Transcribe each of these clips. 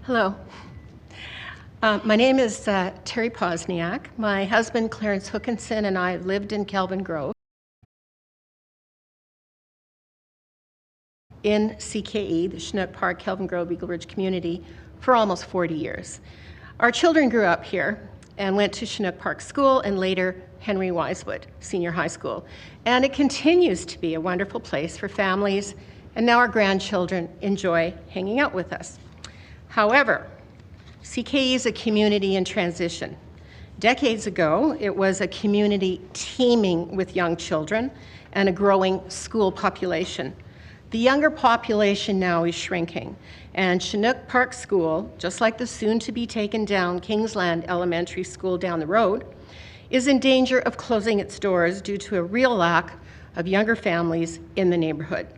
Hello. My name is Terry Posniak. My husband, Clarence Hookinson, and I lived in Kelvin Grove in CKE, the Chinook Park, Kelvin Grove, Eagle Ridge community, for almost 40 years. Our children grew up here and went to Chinook Park School and later Henry Wisewood Senior High School. And it continues to be a wonderful place for families, and now our grandchildren enjoy hanging out with us. However, CKE is a community in transition. Decades ago, it was a community teeming with young children and a growing school population. The younger population now is shrinking, and Chinook Park School, just like the soon-to-be taken down Kingsland Elementary School down the road, is in danger of closing its doors due to a real lack of younger families in the neighborhood.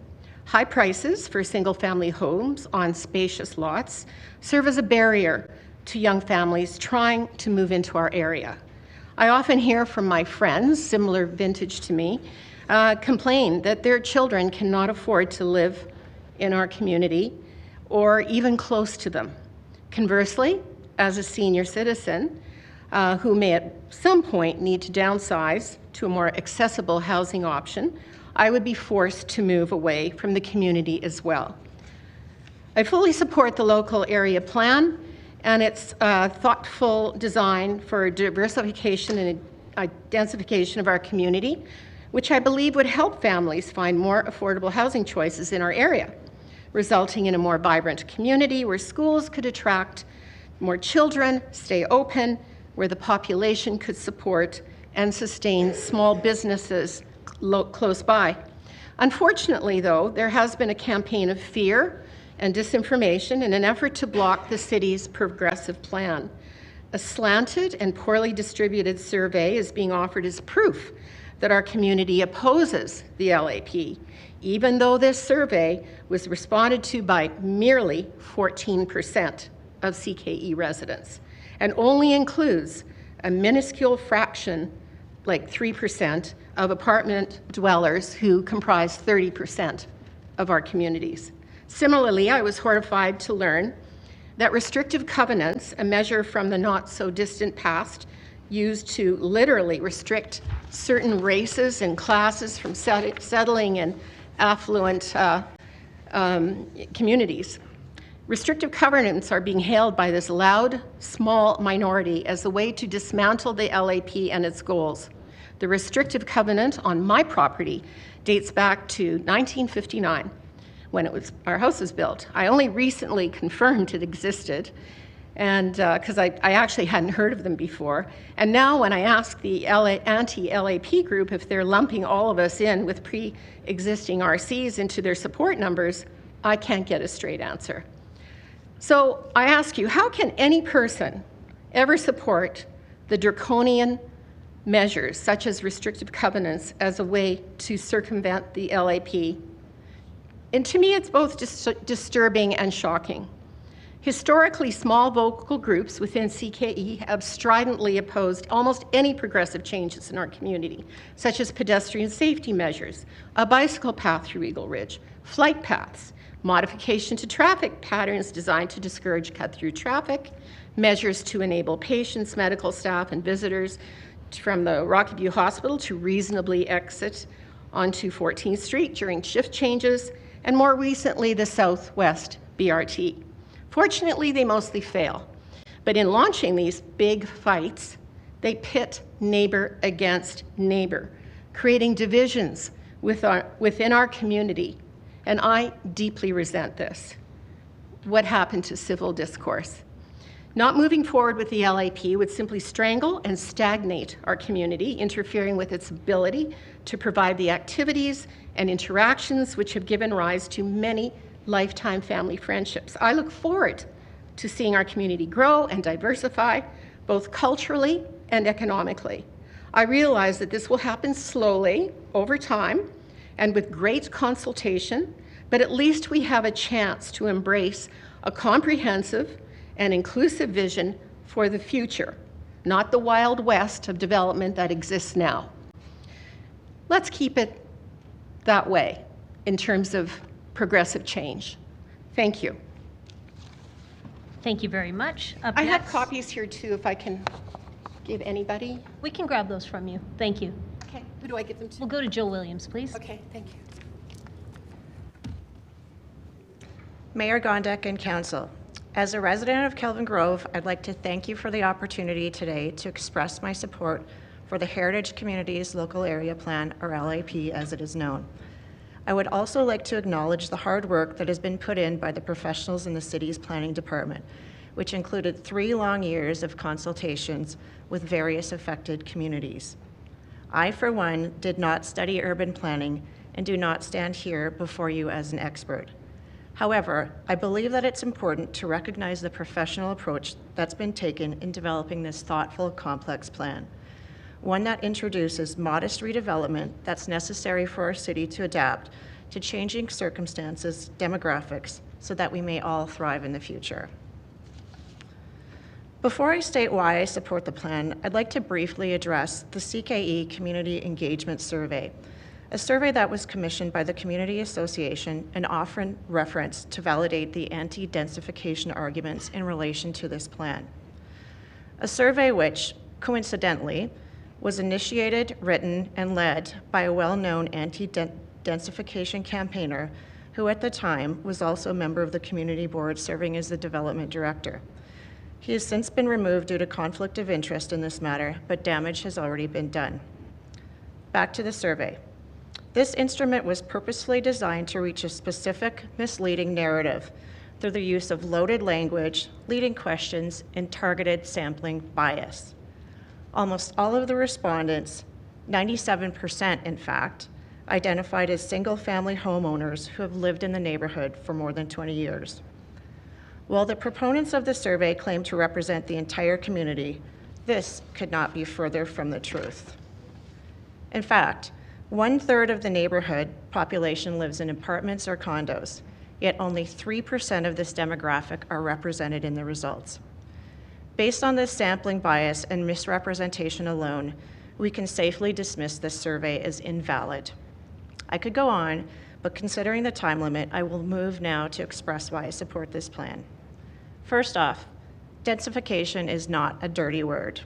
High prices for single-family homes on spacious lots serve as a barrier to young families trying to move into our area. I often hear from my friends, similar vintage to me, complain that their children cannot afford to live in our community or even close to them. Conversely, as a senior citizen who may at some point need to downsize to a more accessible housing option, I would be forced to move away from the community as well. I fully support the local area plan and its thoughtful design for diversification and densification of our community, which I believe would help families find more affordable housing choices in our area, resulting in a more vibrant community where schools could attract more children, stay open, where the population could support and sustain small businesses close by. Unfortunately, though, there has been a campaign of fear and disinformation in an effort to block the city's progressive plan. A slanted and poorly distributed survey is being offered as proof that our community opposes the LAP, even though this survey was responded to by merely 14% of CKE residents and only includes a minuscule fraction, like 3%, of apartment dwellers who comprise 30% of our communities. Similarly, I was horrified to learn that restrictive covenants, a measure from the not-so-distant past, used to literally restrict certain races and classes from settling in affluent communities. Restrictive covenants are being hailed by this loud, small minority as a way to dismantle the LAP and its goals. The restrictive covenant on my property dates back to 1959, when our house was built. I only recently confirmed it existed, and because I actually hadn't heard of them before. And now when I ask the anti-LAP group if they're lumping all of us in with pre-existing RCs into their support numbers, I can't get a straight answer. So I ask you, how can any person ever support the draconian measures, such as restrictive covenants, as a way to circumvent the LAP? And to me, it's both disturbing and shocking. Historically, small vocal groups within CKE have stridently opposed almost any progressive changes in our community, such as pedestrian safety measures, a bicycle path through Eagle Ridge, flight paths, modification to traffic patterns designed to discourage cut-through traffic, measures to enable patients, medical staff, and visitors from the Rocky View Hospital to reasonably exit onto 14th Street during shift changes, and more recently, the Southwest BRT. Fortunately, they mostly fail. But in launching these big fights, they pit neighbor against neighbor, creating divisions within our community. And I deeply resent this. What happened to civil discourse? Not moving forward with the LAP would simply strangle and stagnate our community, interfering with its ability to provide the activities and interactions which have given rise to many lifetime family friendships. I look forward to seeing our community grow and diversify, both culturally and economically. I realize that this will happen slowly, over time, and with great consultation, but at least we have a chance to embrace a comprehensive and inclusive vision for the future, not the Wild West of development that exists now. Let's keep it that way in terms of progressive change. Thank you. Thank you very much. Up I have next, copies here too, if I can give anybody. we can grab those from you. Thank you. Okay, who do I give them to? We'll go to Jill Williams, please. Okay, thank you. Mayor Gondek and Council, as a resident of Kelvin Grove, I'd like to thank you for the opportunity today to express my support for the Heritage Communities Local Area Plan, or LAP as it is known. I would also like to acknowledge the hard work that has been put in by the professionals in the city's planning department, which included 3 long years of consultations with various affected communities. I, for one, did not study urban planning and do not stand here before you as an expert. However, I believe that it's important to recognize the professional approach that's been taken in developing this thoughtful, complex plan. One that introduces modest redevelopment that's necessary for our city to adapt to changing circumstances, demographics, so that we may all thrive in the future. Before I state why I support the plan, I'd like to briefly address the CKE Community Engagement Survey, a survey that was commissioned by the Community Association and often referenced to validate the anti-densification arguments in relation to this plan. A survey which, coincidentally, was initiated, written, and led by a well-known anti-densification campaigner who at the time was also a member of the community board serving as the development director. He has since been removed due to conflict of interest in this matter, but damage has already been done. Back to the survey. This instrument was purposefully designed to reach a specific, misleading narrative through the use of loaded language, leading questions, and targeted sampling bias. Almost all of the respondents, 97% in fact, identified as single-family homeowners who have lived in the neighborhood for more than 20 years. While the proponents of the survey claim to represent the entire community, this could not be further from the truth. In fact, 1/3 of the neighborhood population lives in apartments or condos, yet only 3% of this demographic are represented in the results. Based on this sampling bias and misrepresentation alone, we can safely dismiss this survey as invalid. I could go on, but considering the time limit, I will move now to express why I support this plan. First off, densification is not a dirty word.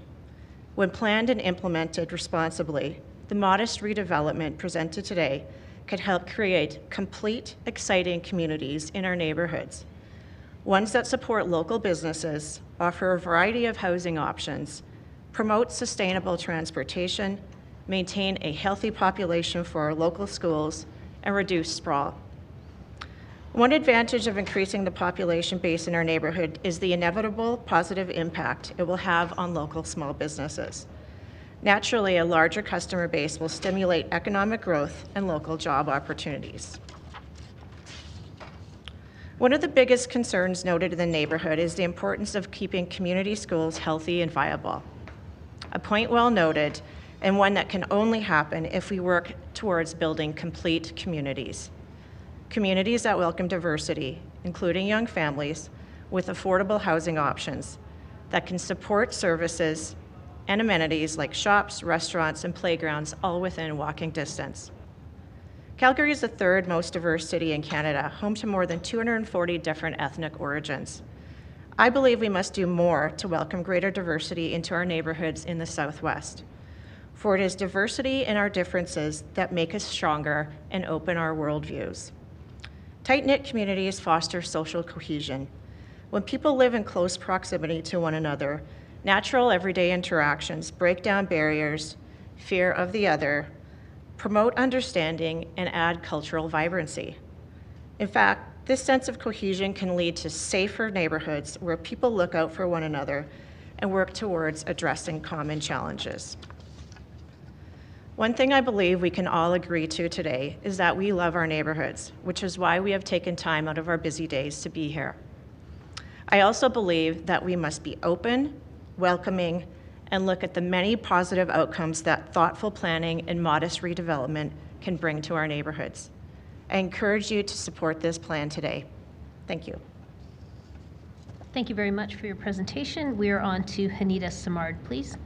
When planned and implemented responsibly, the modest redevelopment presented today could help create complete, exciting communities in our neighborhoods. Ones that support local businesses, offer a variety of housing options, promote sustainable transportation, maintain a healthy population for our local schools, and reduce sprawl. One advantage of increasing the population base in our neighborhood is the inevitable positive impact it will have on local small businesses. Naturally, a larger customer base will stimulate economic growth and local job opportunities. One of the biggest concerns noted in the neighborhood is the importance of keeping community schools healthy and viable. A point well noted, and one that can only happen if we work towards building complete communities. Communities that welcome diversity, including young families, with affordable housing options that can support services and amenities like shops, restaurants, and playgrounds all within walking distance. Calgary is the 3rd most diverse city in Canada, home to more than 240 different ethnic origins. I believe we must do more to welcome greater diversity into our neighborhoods in the Southwest. For it is diversity in our differences that make us stronger and open our worldviews. Tight-knit communities foster social cohesion. When people live in close proximity to one another, natural everyday interactions break down barriers, fear of the other, promote understanding, and add cultural vibrancy. In fact, this sense of cohesion can lead to safer neighborhoods where people look out for one another and work towards addressing common challenges. One thing I believe we can all agree to today is that we love our neighborhoods, which is why we have taken time out of our busy days to be here. I also believe that we must be open, welcoming, and look at the many positive outcomes that thoughtful planning and modest redevelopment can bring to our neighborhoods. I encourage you to support this plan today. Thank you. Thank you very much for your presentation. We are on to Hanita Samard, please.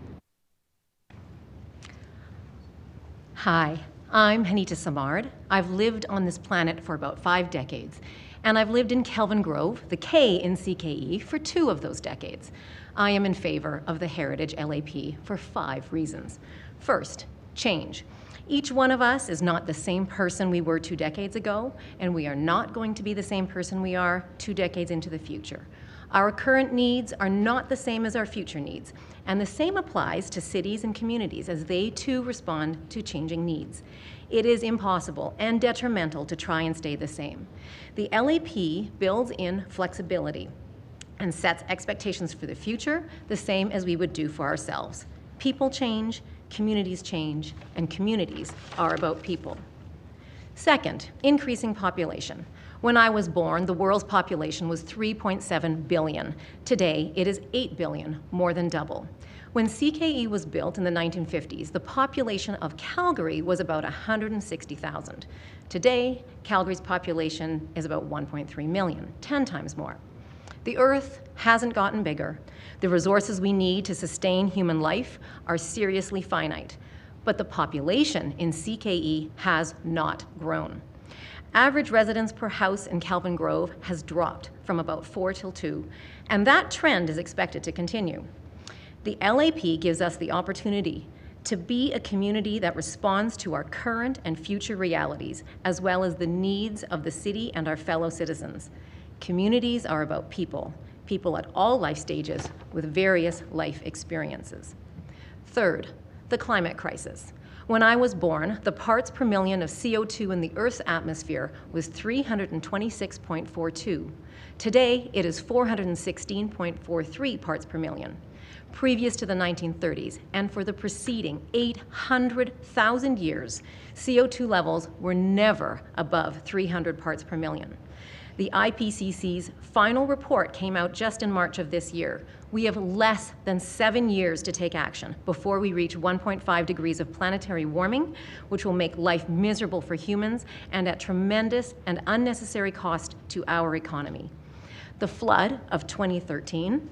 Hi, I'm Hanita Samard. I've lived on this planet for about 5 decades, and I've lived in Kelvin Grove, the K in CKE, for 2 of those decades. I am in favor of the Heritage LAP for 5 reasons. First, change. Each one of us is not the same person we were 2 decades ago, and we are not going to be the same person we are 2 decades into the future. Our current needs are not the same as our future needs, and the same applies to cities and communities as they too respond to changing needs. It is impossible and detrimental to try and stay the same. The LAP builds in flexibility and sets expectations for the future the same as we would do for ourselves. People change, communities change, and communities are about people. Second, increasing population. When I was born, the world's population was 3.7 billion. Today, it is 8 billion, more than double. When CKE was built in the 1950s, the population of Calgary was about 160,000. Today, Calgary's population is about 1.3 million, 10 times more. The Earth hasn't gotten bigger. The resources we need to sustain human life are seriously finite, but the population in CKE has not grown. Average residents per house in Kelvin Grove has dropped from about 4 till 2, and that trend is expected to continue. The LAP gives us the opportunity to be a community that responds to our current and future realities, as well as the needs of the city and our fellow citizens. Communities are about people, people at all life stages with various life experiences. Third, the climate crisis. When I was born, the parts per million of CO2 in the Earth's atmosphere was 326.42. Today, it is 416.43 parts per million. Previous to the 1930s, and for the preceding 800,000 years, CO2 levels were never above 300 parts per million. The IPCC's final report came out just in March of this year. We have less than 7 years to take action before we reach 1.5 degrees of planetary warming, which will make life miserable for humans and at tremendous and unnecessary cost to our economy. The flood of 2013,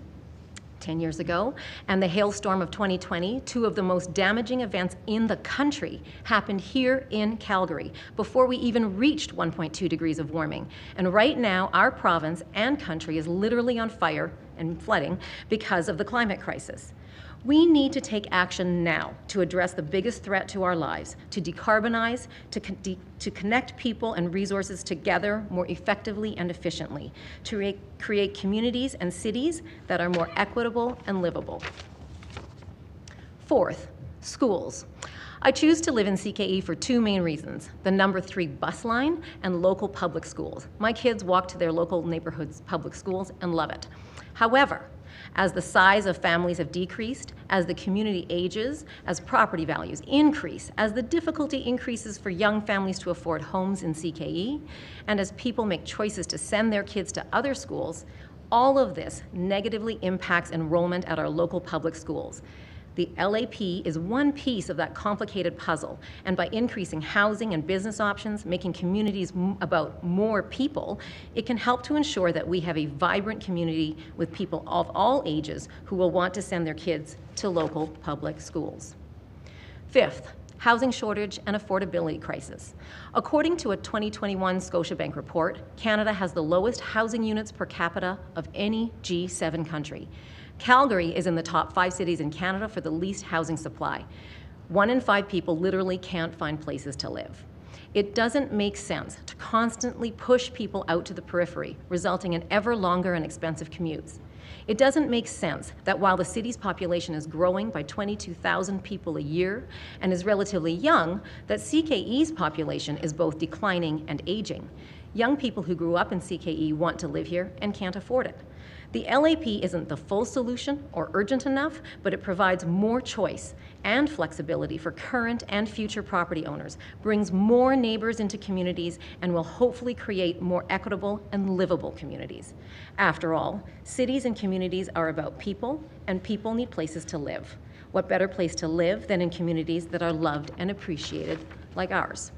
10 years ago, and the hailstorm of 2020, 2 of the most damaging events in the country, happened here in Calgary before we even reached 1.2 degrees of warming. And right now, our province and country is literally on fire and flooding because of the climate crisis. We need to take action now to address the biggest threat to our lives, to decarbonize, to connect people and resources together more effectively and efficiently, to create communities and cities that are more equitable and livable. Fourth, schools. I choose to live in CKE for 2 main reasons: the number 3 bus line and local public schools. My kids walk to their local neighborhood's public schools and love it. However, as the size of families have decreased, as the community ages, as property values increase, as the difficulty increases for young families to afford homes in CKE, and as people make choices to send their kids to other schools, all of this negatively impacts enrollment at our local public schools. The LAP is one piece of that complicated puzzle, and by increasing housing and business options, making communities about more people, it can help to ensure that we have a vibrant community with people of all ages who will want to send their kids to local public schools. Fifth, housing shortage and affordability crisis. According to a 2021 Scotiabank report, Canada has the lowest housing units per capita of any G7 country. Calgary is in the top 5 cities in Canada for the least housing supply. 1 in 5 people literally can't find places to live. It doesn't make sense to constantly push people out to the periphery, resulting in ever longer and expensive commutes. It doesn't make sense that while the city's population is growing by 22,000 people a year and is relatively young, that CKE's population is both declining and aging. Young people who grew up in CKE want to live here and can't afford it. The LAP isn't the full solution or urgent enough, but it provides more choice and flexibility for current and future property owners, brings more neighbors into communities, and will hopefully create more equitable and livable communities. After all, cities and communities are about people, and people need places to live. What better place to live than in communities that are loved and appreciated like ours?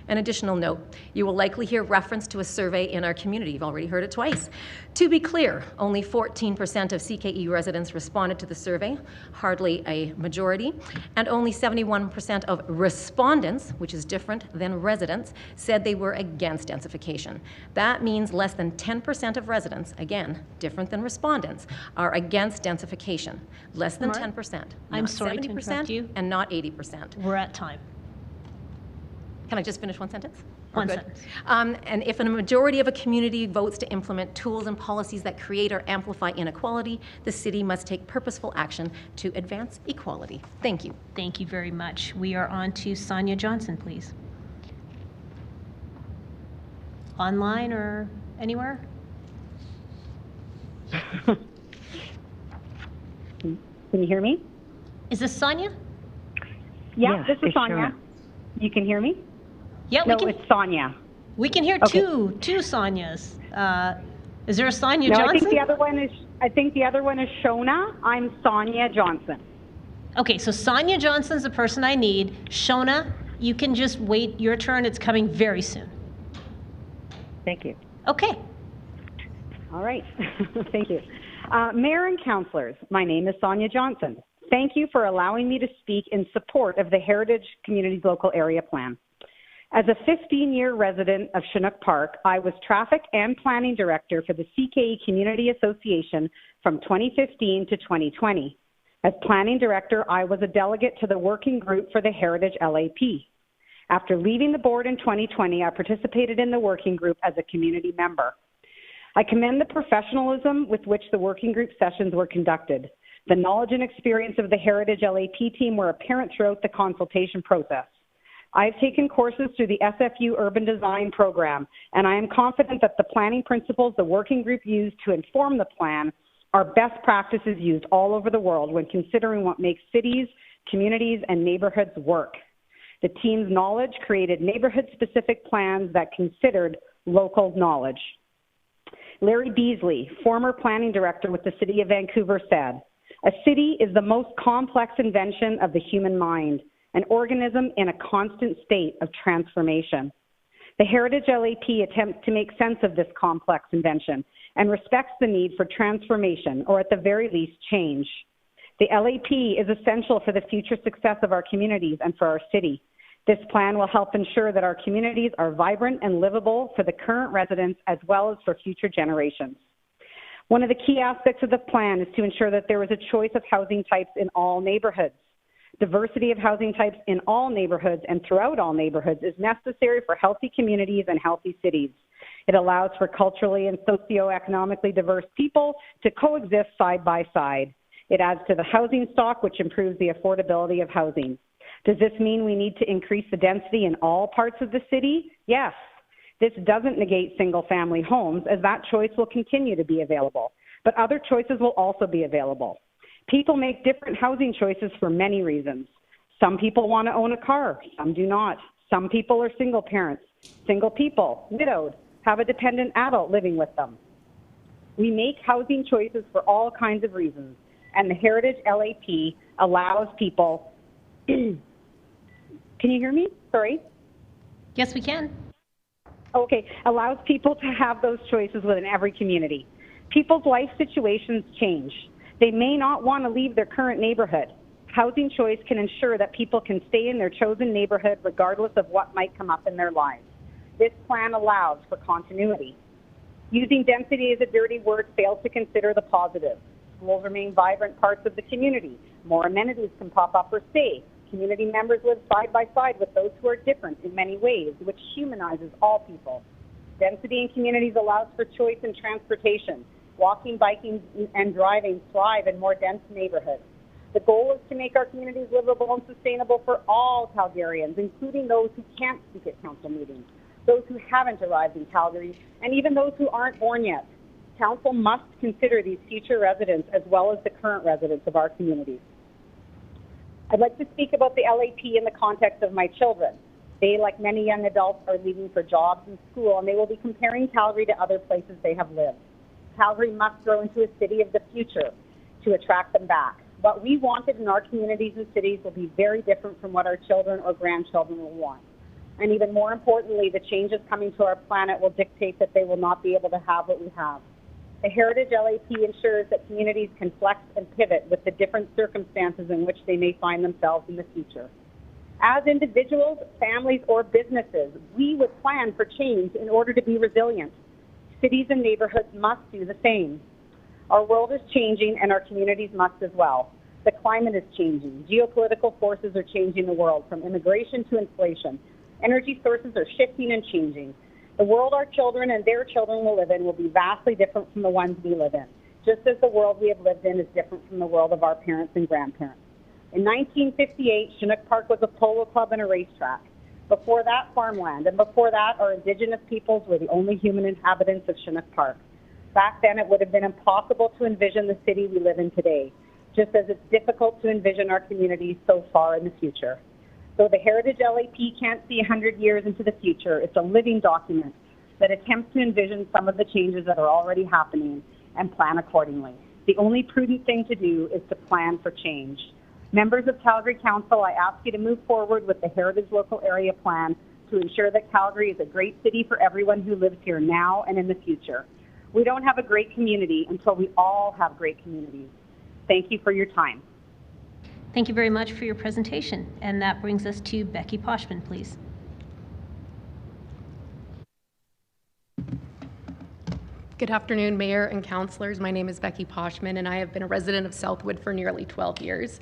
An additional note, you will likely hear reference to a survey in our community. You've already heard it twice. To be clear, only 14% of CKE residents responded to the survey, hardly a majority, and only 71% of respondents, which is different than residents, said they were against densification. That means less than 10% of residents, again, different than respondents, are against densification. Less than 10%. I'm not sorry to 70% interrupt you. and not 80%. We're at time. Can I just finish one sentence? Or One good? sentence. And if a majority of a community votes to implement tools and policies that create or amplify inequality, the city must take purposeful action to advance equality. Thank you. Thank you very much. We are on to Sonia Johnson, please. Online or anywhere? Can you hear me? Is this Sonia? Yeah, Yes, this is it's Sonia. Shona. You can hear me? Yeah, No, it's Sonia. we can hear Okay. two Sonias. Is there a Sonia No, Johnson? I think the other one is Shona. I'm Sonia Johnson. Okay, so Sonia Johnson's the person I need. Shona, you can just wait your turn. It's coming very soon. Thank you. Okay. All right. Thank you. Mayor and councillors, my name is Sonia Johnson. Thank you for allowing me to speak in support of the Heritage Communities Local Area Plan. As a 15-year resident of Chinook Park, I was Traffic and Planning Director for the CKE Community Association from 2015 to 2020. As Planning Director, I was a delegate to the working group for the Heritage LAP. After leaving the board in 2020, I participated in the working group as a community member. I commend the professionalism with which the working group sessions were conducted. The knowledge and experience of the Heritage LAP team were apparent throughout the consultation process. I've taken courses through the SFU Urban Design Program, and I am confident that the planning principles the working group used to inform the plan are best practices used all over the world when considering what makes cities, communities, and neighborhoods work. The team's knowledge created neighborhood-specific plans that considered local knowledge. Larry Beasley, former planning director with the City of Vancouver, said, "A city is the most complex invention of the human mind, an organism in a constant state of transformation." The Heritage LAP attempts to make sense of this complex invention and respects the need for transformation, or at the very least, change. The LAP is essential for the future success of our communities and for our city. This plan will help ensure that our communities are vibrant and livable for the current residents as well as for future generations. One of the key aspects of the plan is to ensure that there is a choice of housing types in all neighborhoods. Diversity of housing types in all neighborhoods and throughout all neighborhoods is necessary for healthy communities and healthy cities. It allows for culturally and socioeconomically diverse people to coexist side by side. It adds to the housing stock, which improves the affordability of housing. Does this mean we need to increase the density in all parts of the city? Yes. This doesn't negate single-family homes, as that choice will continue to be available, but other choices will also be available. People make different housing choices for many reasons. Some people want to own a car, some do not. Some people are single parents, single people, widowed, have a dependent adult living with them. We make housing choices for all kinds of reasons, and the Heritage LAP allows people... Can you hear me? Sorry. Yes, we can. Okay, allows people to have those choices within every community. People's life situations change. They may not want to leave their current neighborhood. Housing choice can ensure that people can stay in their chosen neighborhood regardless of what might come up in their lives. This plan allows for continuity. Using density as a dirty word fails to consider the positive. Schools remain vibrant parts of the community. More amenities can pop up or stay. Community members live side by side with those who are different in many ways, which humanizes all people. Density in communities allows for choice in transportation. Walking, biking, and driving thrive in more dense neighborhoods. The goal is to make our communities livable and sustainable for all Calgarians, including those who can't speak at council meetings, those who haven't arrived in Calgary, and even those who aren't born yet. Council must consider these future residents as well as the current residents of our communities. I'd like to speak about the LAP in the context of my children. They, like many young adults, are leaving for jobs and school, and they will be comparing Calgary to other places they have lived. Calgary must grow into a city of the future to attract them back. What we wanted in our communities and cities will be very different from what our children or grandchildren will want. And even more importantly, the changes coming to our planet will dictate that they will not be able to have what we have. The Heritage LAP ensures that communities can flex and pivot with the different circumstances in which they may find themselves in the future. As individuals, families, or businesses, we would plan for change in order to be resilient. Cities and neighborhoods must do the same. Our world is changing and our communities must as well. The climate is changing. Geopolitical forces are changing the world, from immigration to inflation. Energy sources are shifting and changing. The world our children and their children will live in will be vastly different from the ones we live in, just as the world we have lived in is different from the world of our parents and grandparents. In 1958, Chinook Park was a polo club and a racetrack. Before that, farmland, and before that, our Indigenous peoples were the only human inhabitants of Chinook Park. Back then, it would have been impossible to envision the city we live in today, just as it's difficult to envision our communities so far in the future. Though the Heritage LAP can't see 100 years into the future, it's a living document that attempts to envision some of the changes that are already happening and plan accordingly. The only prudent thing to do is to plan for change. Members of Calgary Council, I ask you to move forward with the Heritage Local Area Plan to ensure that Calgary is a great city for everyone who lives here now and in the future. We don't have a great community until we all have great communities. Thank you for your time. Thank you very much for your presentation. And that brings us to Becky Poshman, please. Good afternoon, Mayor and Councillors. My name is Becky Poshman, and I have been a resident of Southwood for nearly 12 years.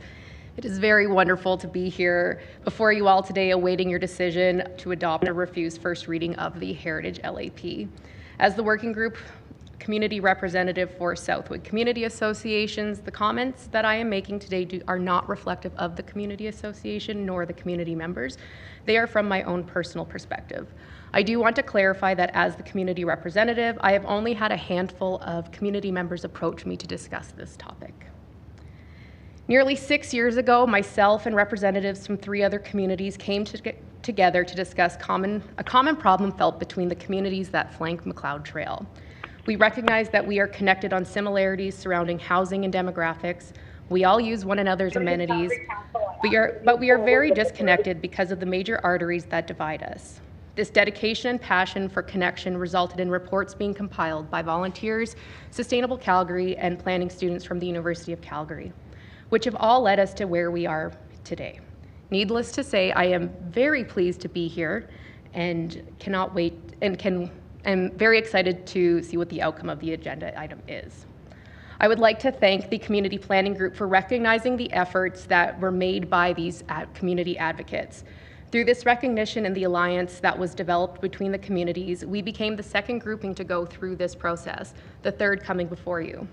It is very wonderful to be here before you all today, awaiting your decision to adopt or refuse first reading of the Heritage LAP. As the working group community representative for Southwood Community Associations, the comments that I am making today are not reflective of the Community Association nor the community members. They are from my own personal perspective. I do want to clarify that as the community representative, I have only had a handful of community members approach me to discuss this topic. Nearly 6 years ago, myself and representatives from 3 other communities came together to discuss a common problem felt between the communities that flank Macleod Trail. We recognize that we are connected on similarities surrounding housing and demographics. We all use one another's amenities, but we are very disconnected because of the major arteries that divide us. This dedication and passion for connection resulted in reports being compiled by volunteers, Sustainable Calgary, and planning students from the University of Calgary, which have all led us to where we are today. Needless to say, I am very pleased to be here and cannot wait and I'm very excited to see what the outcome of the agenda item is. I would like to thank the Community Planning Group for recognizing the efforts that were made by these community advocates. Through this recognition and the alliance that was developed between the communities, we became the second grouping to go through this process, the third coming before you.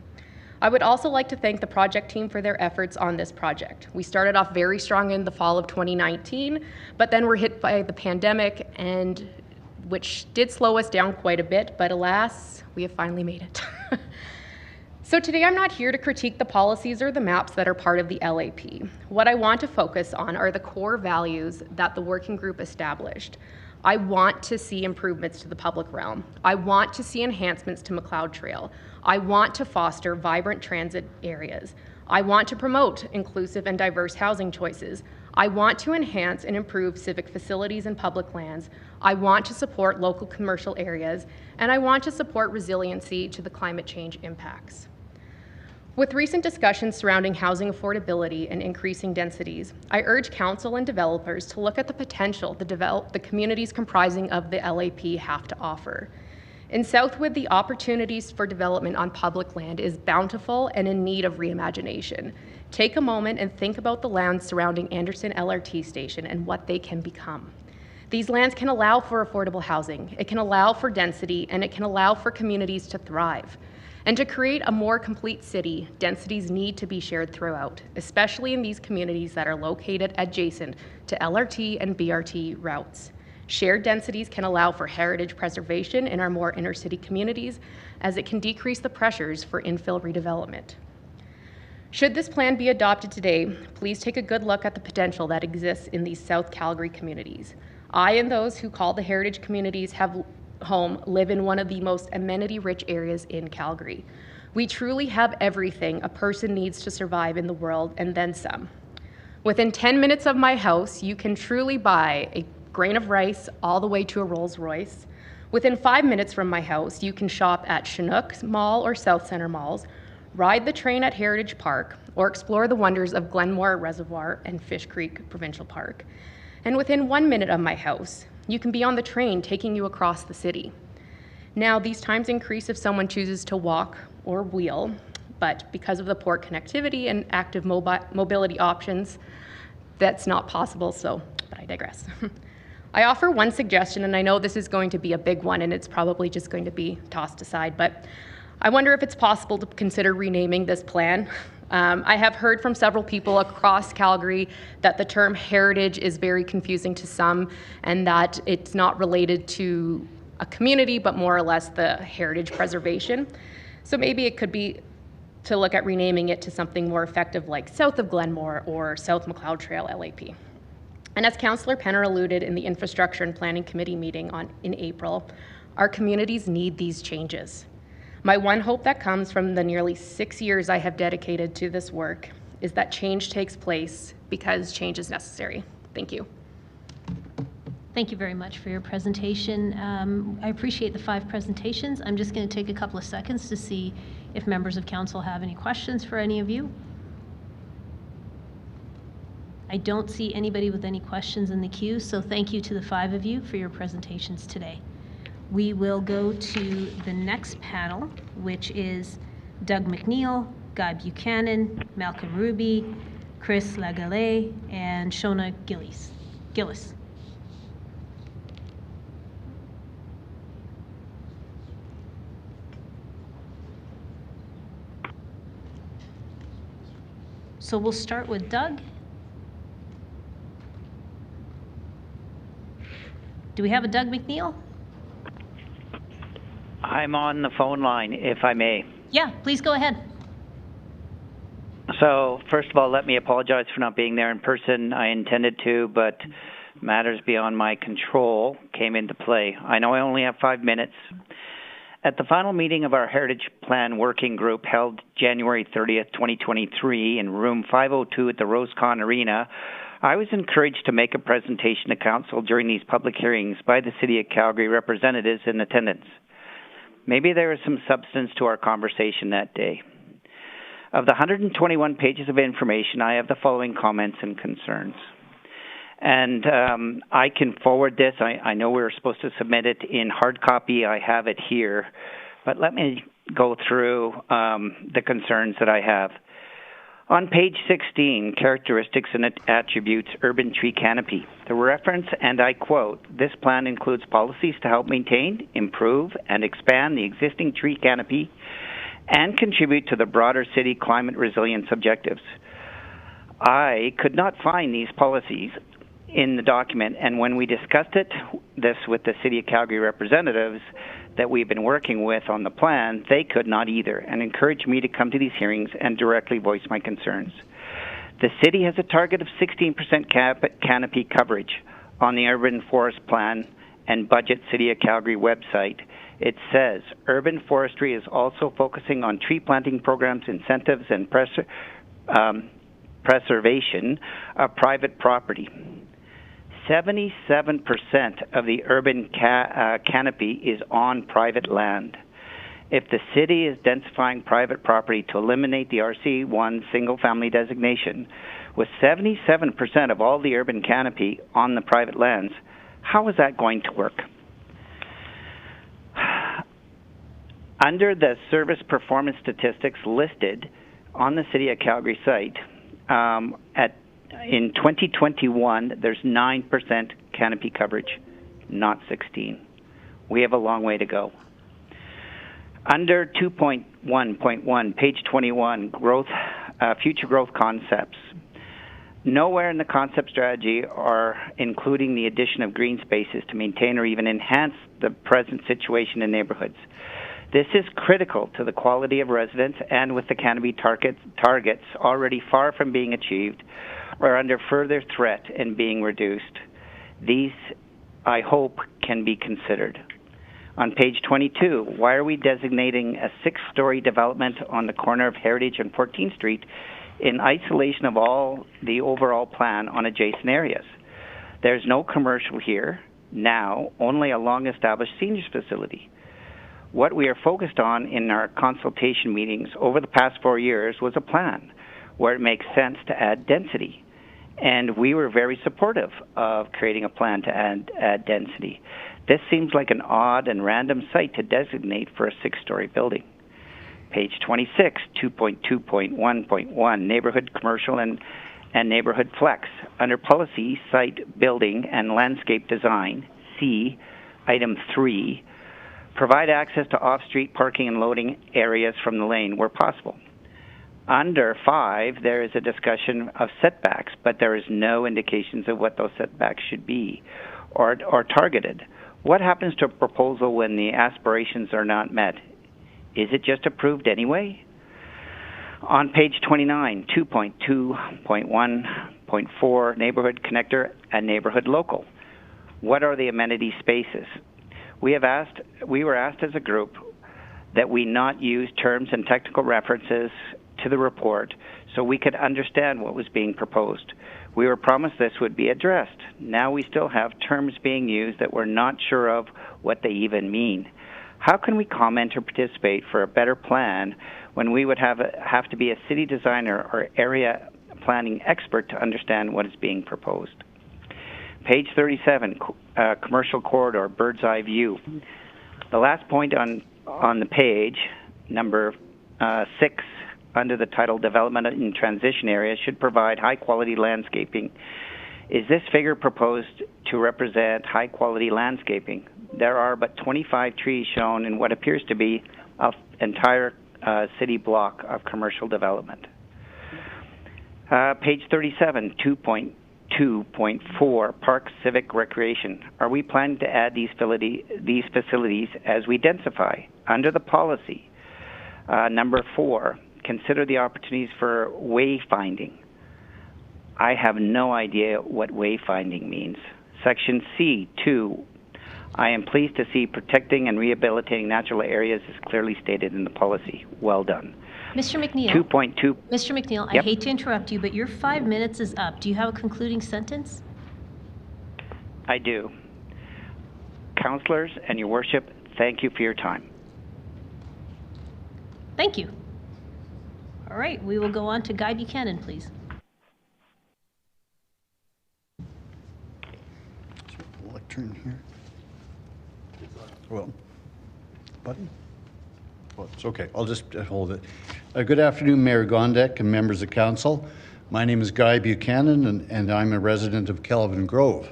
I would also like to thank the project team for their efforts on this project. We started off very strong in the fall of 2019, but then were hit by the pandemic, and which did slow us down quite a bit, but alas, we have finally made it. So today I'm not here to critique the policies or the maps that are part of the LAP. What I want to focus on are the core values that the working group established. I want to see improvements to the public realm. I want to see enhancements to Macleod Trail. I want to foster vibrant transit areas. I want to promote inclusive and diverse housing choices. I want to enhance and improve civic facilities and public lands. I want to support local commercial areas, and I want to support resiliency to the climate change impacts. With recent discussions surrounding housing affordability and increasing densities, I urge council and developers to look at the potential the communities comprising of the LAP have to offer. In Southwood, the opportunities for development on public land is bountiful and in need of reimagination. Take a moment and think about the lands surrounding Anderson LRT station and what they can become. These lands can allow for affordable housing, it can allow for density, and it can allow for communities to thrive. And to create a more complete city, densities need to be shared throughout, especially in these communities that are located adjacent to LRT and BRT routes. Shared densities can allow for heritage preservation in our more inner city communities, as it can decrease the pressures for infill redevelopment. Should this plan be adopted today, please take a good look at the potential that exists in these South Calgary communities. I and those who call the heritage communities home live in one of the most amenity-rich areas in Calgary. We truly have everything a person needs to survive in the world, and then some. Within 10 minutes of my house, you can truly buy a grain of rice all the way to a Rolls Royce. Within 5 minutes from my house, you can shop at Chinook Mall or South Centre Malls, ride the train at Heritage Park, or explore the wonders of Glenmore Reservoir and Fish Creek Provincial Park. And within 1 minute of my house, you can be on the train taking you across the city. Now, these times increase if someone chooses to walk or wheel, but because of the poor connectivity and active mobility options, that's not possible, but I digress. I offer one suggestion, and I know this is going to be a big one, and it's probably just going to be tossed aside, but I wonder if it's possible to consider renaming this plan. I have heard from several people across Calgary that the term heritage is very confusing to some, and that it's not related to a community, but more or less the heritage preservation. So maybe it could be to look at renaming it to something more effective like South of Glenmore or South Macleod Trail LAP. And as Councillor Penner alluded in the Infrastructure and Planning Committee meeting in April, our communities need these changes. My one hope that comes from the nearly 6 years I have dedicated to this work is that change takes place because change is necessary. Thank you. Thank you very much for your presentation. I appreciate the 5 presentations. I'm just going to take a couple of seconds to see if members of council have any questions for any of you. I don't see anybody with any questions in the queue, so thank you to the 5 of you for your presentations today. We will go to the next panel, which is Doug McNeil, Guy Buchanan, Malcolm Ruby, Chris Lagalais, and Shona Gillis. So we'll start with Doug. Do we have a Doug McNeil? I'm on the phone line, if I may. Yeah, please go ahead. So, first of all, let me apologize for not being there in person. I intended to, but matters beyond my control came into play. I know I only have 5 minutes. At the final meeting of our Heritage Plan Working Group held January 30th, 2023 in room 502 at the Rosecon Arena, I was encouraged to make a presentation to Council during these public hearings by the City of Calgary representatives in attendance. Maybe there was some substance to our conversation that day. Of the 121 pages of information, I have the following comments and concerns. And I can forward this. I know we were supposed to submit it in hard copy. I have it here. But let me go through the concerns that I have. On page 16, characteristics and attributes, urban tree canopy. The reference, and I quote, "This plan includes policies to help maintain, improve, and expand the existing tree canopy and contribute to the broader city climate resilience objectives." I could not find these policies in the document, and when we discussed this with the City of Calgary representatives that we've been working with on the plan, they could not either, and encouraged me to come to these hearings and directly voice my concerns. The city has a target of 16% canopy coverage on the urban forest plan and budget City of Calgary website. It says urban forestry is also focusing on tree planting programs, incentives, and preservation of private property. 77% of the urban canopy is on private land. If the city is densifying private property to eliminate the RC1 single-family designation, with 77% of all the urban canopy on the private lands, how is that going to work? Under the service performance statistics listed on the City of Calgary site, in 2021, there's 9% canopy coverage, not 16. We have a long way to go. Under 2.1.1, page 21, future growth concepts. Nowhere in the concept strategy are including the addition of green spaces to maintain or even enhance the present situation in neighborhoods. This is critical to the quality of residents, and with the canopy targets already far from being achieved, are under further threat and being reduced. These, I hope, can be considered. On page 22, why are we designating a 6-story development on the corner of Heritage and 14th Street in isolation of all the overall plan on adjacent areas? There's no commercial here now, only a long-established seniors facility. What we are focused on in our consultation meetings over the past 4 years was a plan where it makes sense to add density. And we were very supportive of creating a plan to add density. This seems like an odd and random site to designate for a 6-story building. Page 26, 2.2.1.1, neighborhood commercial and neighborhood flex. Under policy, site building and landscape design, C, item 3, provide access to off-street parking and loading areas from the lane where possible. Under 5, there is a discussion of setbacks, but there is no indications of what those setbacks should be or targeted. What happens to a proposal when the aspirations are not met? Is it just approved anyway? On page 29, 2.2.1.4, neighborhood connector and neighborhood local. What are the amenity spaces? We were asked as a group that we not use terms and technical references to the report so we could understand what was being proposed. We were promised this would be addressed. Now we still have terms being used that we're not sure of what they even mean. How can we comment or participate for a better plan when we would have to be a city designer or area planning expert to understand what is being proposed? Page 37, commercial corridor, bird's eye view. The last point on the page, number 6, under the title Development in Transition Areas, should provide high-quality landscaping. Is this figure proposed to represent high-quality landscaping? There are but 25 trees shown in what appears to be an entire city block of commercial development. Page 37, 2.2.4, Park Civic Recreation. Are we planning to add these facilities as we densify? Under the policy, number 4, consider the opportunities for wayfinding. I have no idea what wayfinding means. Section C, 2, I am pleased to see protecting and rehabilitating natural areas is clearly stated in the policy. Well done. Mr. McNeil. 2.2. Mr. McNeil, Yep. I hate to interrupt you, but your 5 minutes is up. Do you have a concluding sentence? I do. Councillors and your worship, thank you for your time. Thank you. All right, we will go on to Guy Buchanan, please. Lectern here. Well, button? Well, it's okay. I'll just hold it. Good afternoon, Mayor Gondek and members of council. My name is Guy Buchanan, and I'm a resident of Kelvin Grove. I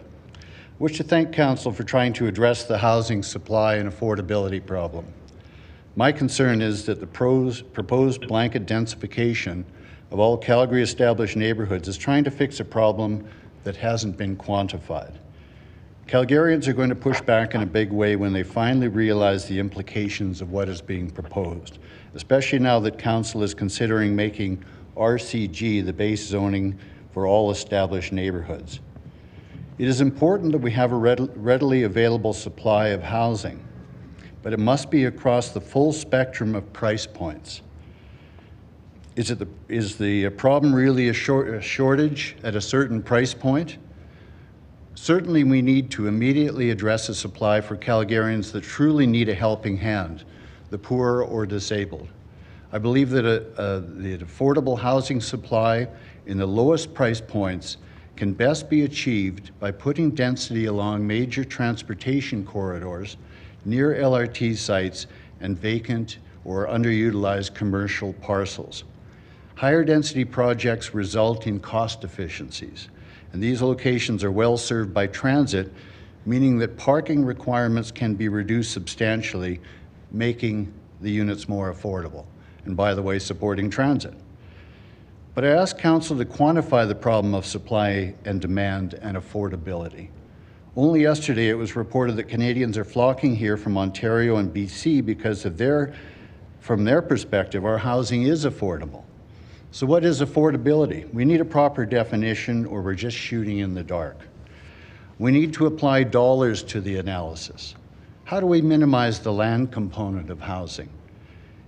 wish to thank council for trying to address the housing supply and affordability problem. My concern is that the proposed blanket densification of all Calgary established neighborhoods is trying to fix a problem that hasn't been quantified. Calgarians are going to push back in a big way when they finally realize the implications of what is being proposed, especially now that council is considering making RCG the base zoning for all established neighborhoods. It is important that we have a readily available supply of housing, but it must be across the full spectrum of price points. Is the problem really a shortage at a certain price point? Certainly we need to immediately address a supply for Calgarians that truly need a helping hand, the poor or disabled. I believe that the affordable housing supply in the lowest price points can best be achieved by putting density along major transportation corridors near LRT sites and vacant or underutilized commercial parcels. Higher density projects result in cost efficiencies, and these locations are well served by transit, meaning that parking requirements can be reduced substantially, making the units more affordable, and by the way, supporting transit. But I asked council to quantify the problem of supply and demand and affordability. Only yesterday it was reported that Canadians are flocking here from Ontario and BC because from their perspective, our housing is affordable. So what is affordability? We need a proper definition or we're just shooting in the dark. We need to apply dollars to the analysis. How do we minimize the land component of housing?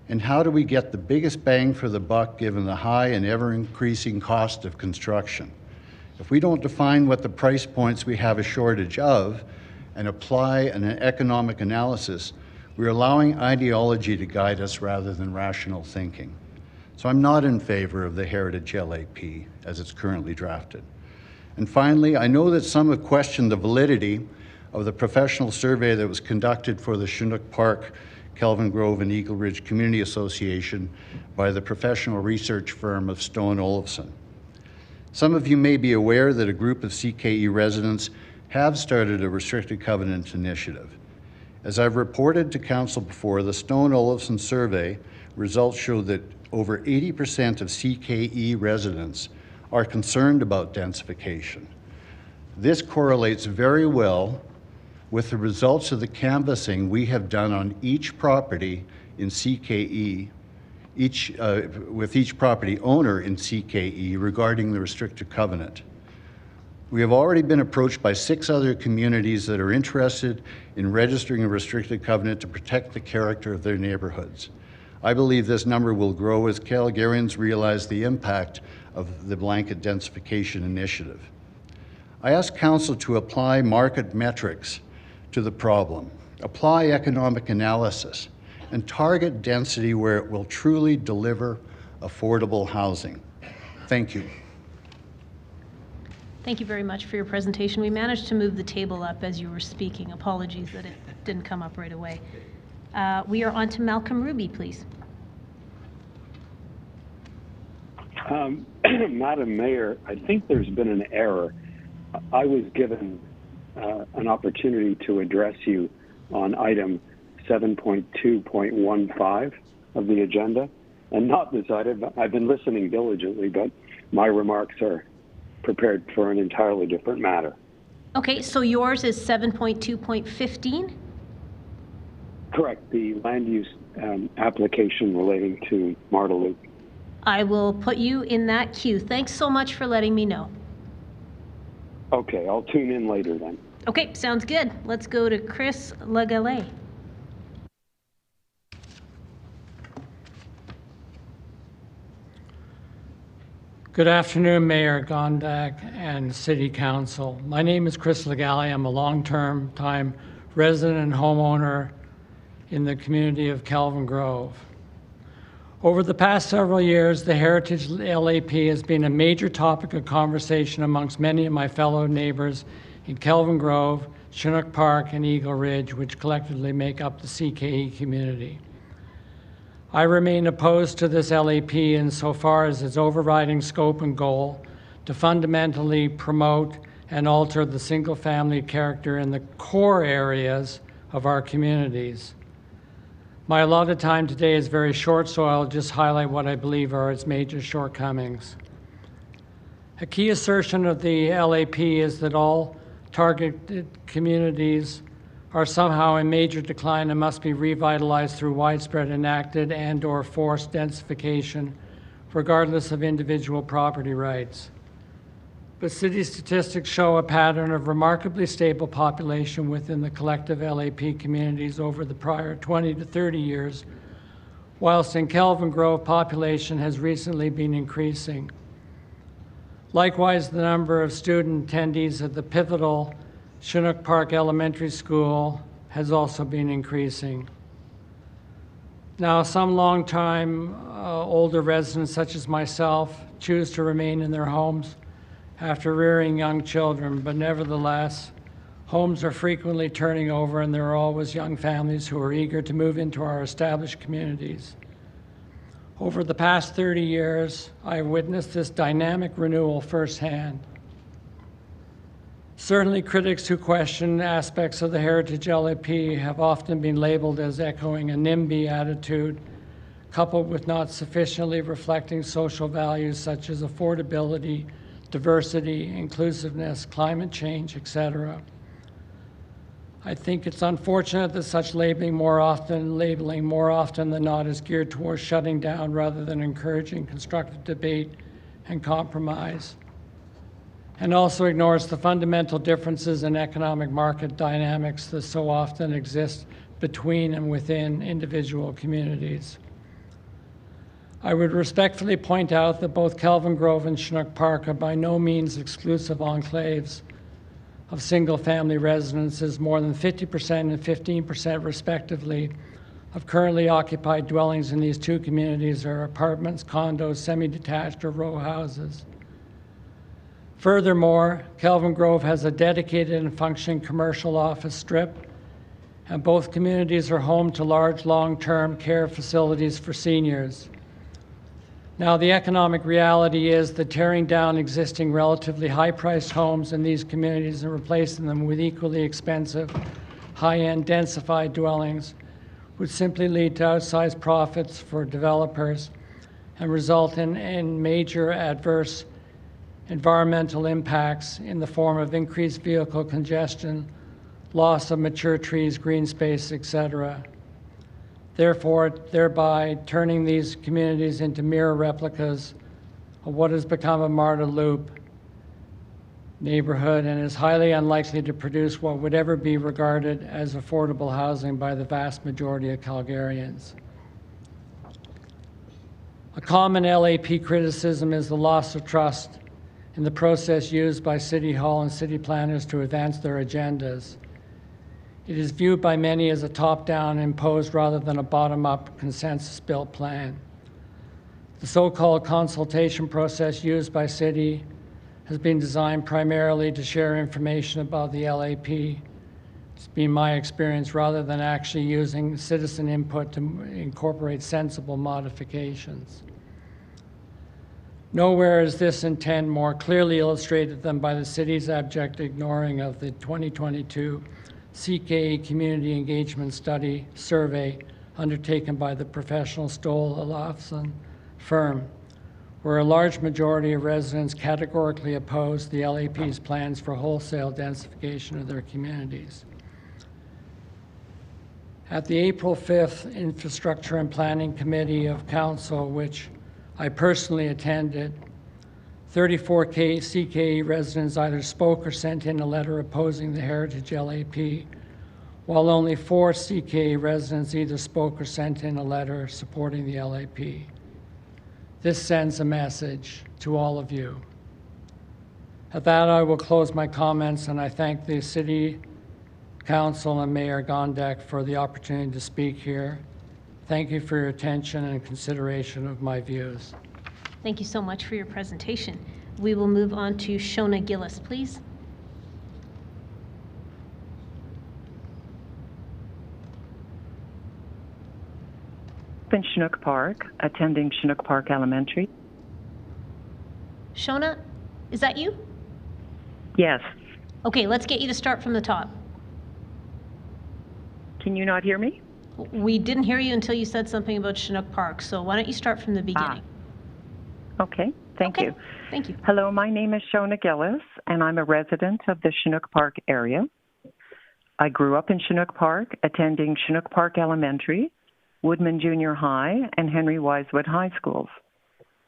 And how do we get the biggest bang for the buck given the high and ever-increasing cost of construction? If we don't define what the price points we have a shortage of and apply an economic analysis, we're allowing ideology to guide us rather than rational thinking. So I'm not in favor of the Heritage LAP as it's currently drafted. And finally, I know that some have questioned the validity of the professional survey that was conducted for the Chinook Park, Kelvin Grove, and Eagle Ridge Community Association by the professional research firm of Stone Olufsen. Some of you may be aware that a group of CKE residents have started a restricted covenant initiative. As I've reported to Council before, the Stone Olufsen survey results show that over 80% of CKE residents are concerned about densification. This correlates very well with the results of the canvassing we have done on each property in CKE, with each property owner in CKE regarding the restricted covenant. We have already been approached by 6 other communities that are interested in registering a restricted covenant to protect the character of their neighborhoods. I believe this number will grow as Calgarians realize the impact of the blanket densification initiative. I ask Council to apply market metrics to the problem, apply economic analysis, and target density where it will truly deliver affordable housing. Thank you. Thank you very much for your presentation. We managed to move the table up as you were speaking. Apologies that it didn't come up right away. We are on to Malcolm Ruby, please. Madam Mayor, I think there's been an error. I was given an opportunity to address you on item 7.2.15 of the agenda, and not this item. I've been listening diligently, but my remarks are prepared for an entirely different matter. Okay, so yours is 7.2.15? Correct, the land use application relating to Marda Loop. I will put you in that queue. Thanks so much for letting me know. Okay, I'll tune in later then. Okay, sounds good. Let's go to Chris Legale. Good afternoon, Mayor Gondek and City Council. My name is Chris Legale. I'm a long-term resident and homeowner in the community of Kelvin Grove. Over the past several years, the Heritage LAP has been a major topic of conversation amongst many of my fellow neighbors in Kelvin Grove, Chinook Park, and Eagle Ridge, which collectively make up the CKE community. I remain opposed to this LAP insofar as its overriding scope and goal to fundamentally promote and alter the single-family character in the core areas of our communities. My allotted time today is very short, so I'll just highlight what I believe are its major shortcomings. A key assertion of the LAP is that all targeted communities are somehow in major decline and must be revitalized through widespread enacted and/or forced densification, regardless of individual property rights. But city statistics show a pattern of remarkably stable population within the collective LAP communities over the prior 20 to 30 years, whilst in Kelvin Grove, population has recently been increasing. Likewise, the number of student attendees at the pivotal Chinook Park Elementary School has also been increasing. Now, some long-time older residents, such as myself, choose to remain in their homes after rearing young children, but nevertheless, homes are frequently turning over and there are always young families who are eager to move into our established communities. Over the past 30 years, I've witnessed this dynamic renewal firsthand. Certainly, critics who question aspects of the Heritage LAP have often been labeled as echoing a NIMBY attitude, coupled with not sufficiently reflecting social values such as affordability, diversity, inclusiveness, climate change, etc. I think it's unfortunate that such labeling more often than not is geared towards shutting down rather than encouraging constructive debate and compromise, and also ignores the fundamental differences in economic market dynamics that so often exist between and within individual communities. I would respectfully point out that both Kelvin Grove and Chinook Park are by no means exclusive enclaves of single-family residences. More than 50% and 15% respectively of currently occupied dwellings in these two communities are apartments, condos, semi-detached, or row houses. Furthermore, Kelvin Grove has a dedicated and functioning commercial office strip, and both communities are home to large long-term care facilities for seniors. Now, the economic reality is that tearing down existing relatively high-priced homes in these communities and replacing them with equally expensive, high-end densified dwellings would simply lead to outsized profits for developers and result in major adverse environmental impacts in the form of increased vehicle congestion, loss of mature trees, green space, etc. Therefore, thereby turning these communities into mirror replicas of what has become a Marda Loop neighborhood and is highly unlikely to produce what would ever be regarded as affordable housing by the vast majority of Calgarians. A common LAP criticism is the loss of trust in the process used by City Hall and city planners to advance their agendas. It is viewed by many as a top-down imposed rather than a bottom-up consensus-built plan. The so-called consultation process used by City has been designed primarily to share information about the LAP. It's been my experience rather than actually using citizen input to incorporate sensible modifications. Nowhere is this intent more clearly illustrated than by the city's abject ignoring of the 2022 CKE Community Engagement Study survey undertaken by the professional Stoll Olafson firm, where a large majority of residents categorically opposed the LAP's plans for wholesale densification of their communities. At the April 5th Infrastructure and Planning Committee of Council, which I personally attended, 34 CKE residents either spoke or sent in a letter opposing the Heritage LAP, while only 4 CKE residents either spoke or sent in a letter supporting the LAP. This sends a message to all of you. At that, I will close my comments, and I thank the City Council and Mayor Gondek for the opportunity to speak here. Thank you for your attention and consideration of my views. Thank you so much for your presentation. We will move on to Shona Gillis, please. In Chinook Park, attending Chinook Park Elementary. Shona, is that you? Yes. Okay, let's get you to start from the top. Can you not hear me? We didn't hear you until you said something about Chinook Park, so why don't you start from the beginning? Okay, thank you. Thank you. Hello, my name is Shona Gillis, and I'm a resident of the Chinook Park area. I grew up in Chinook Park, attending Chinook Park Elementary, Woodman Junior High, and Henry Wisewood High Schools.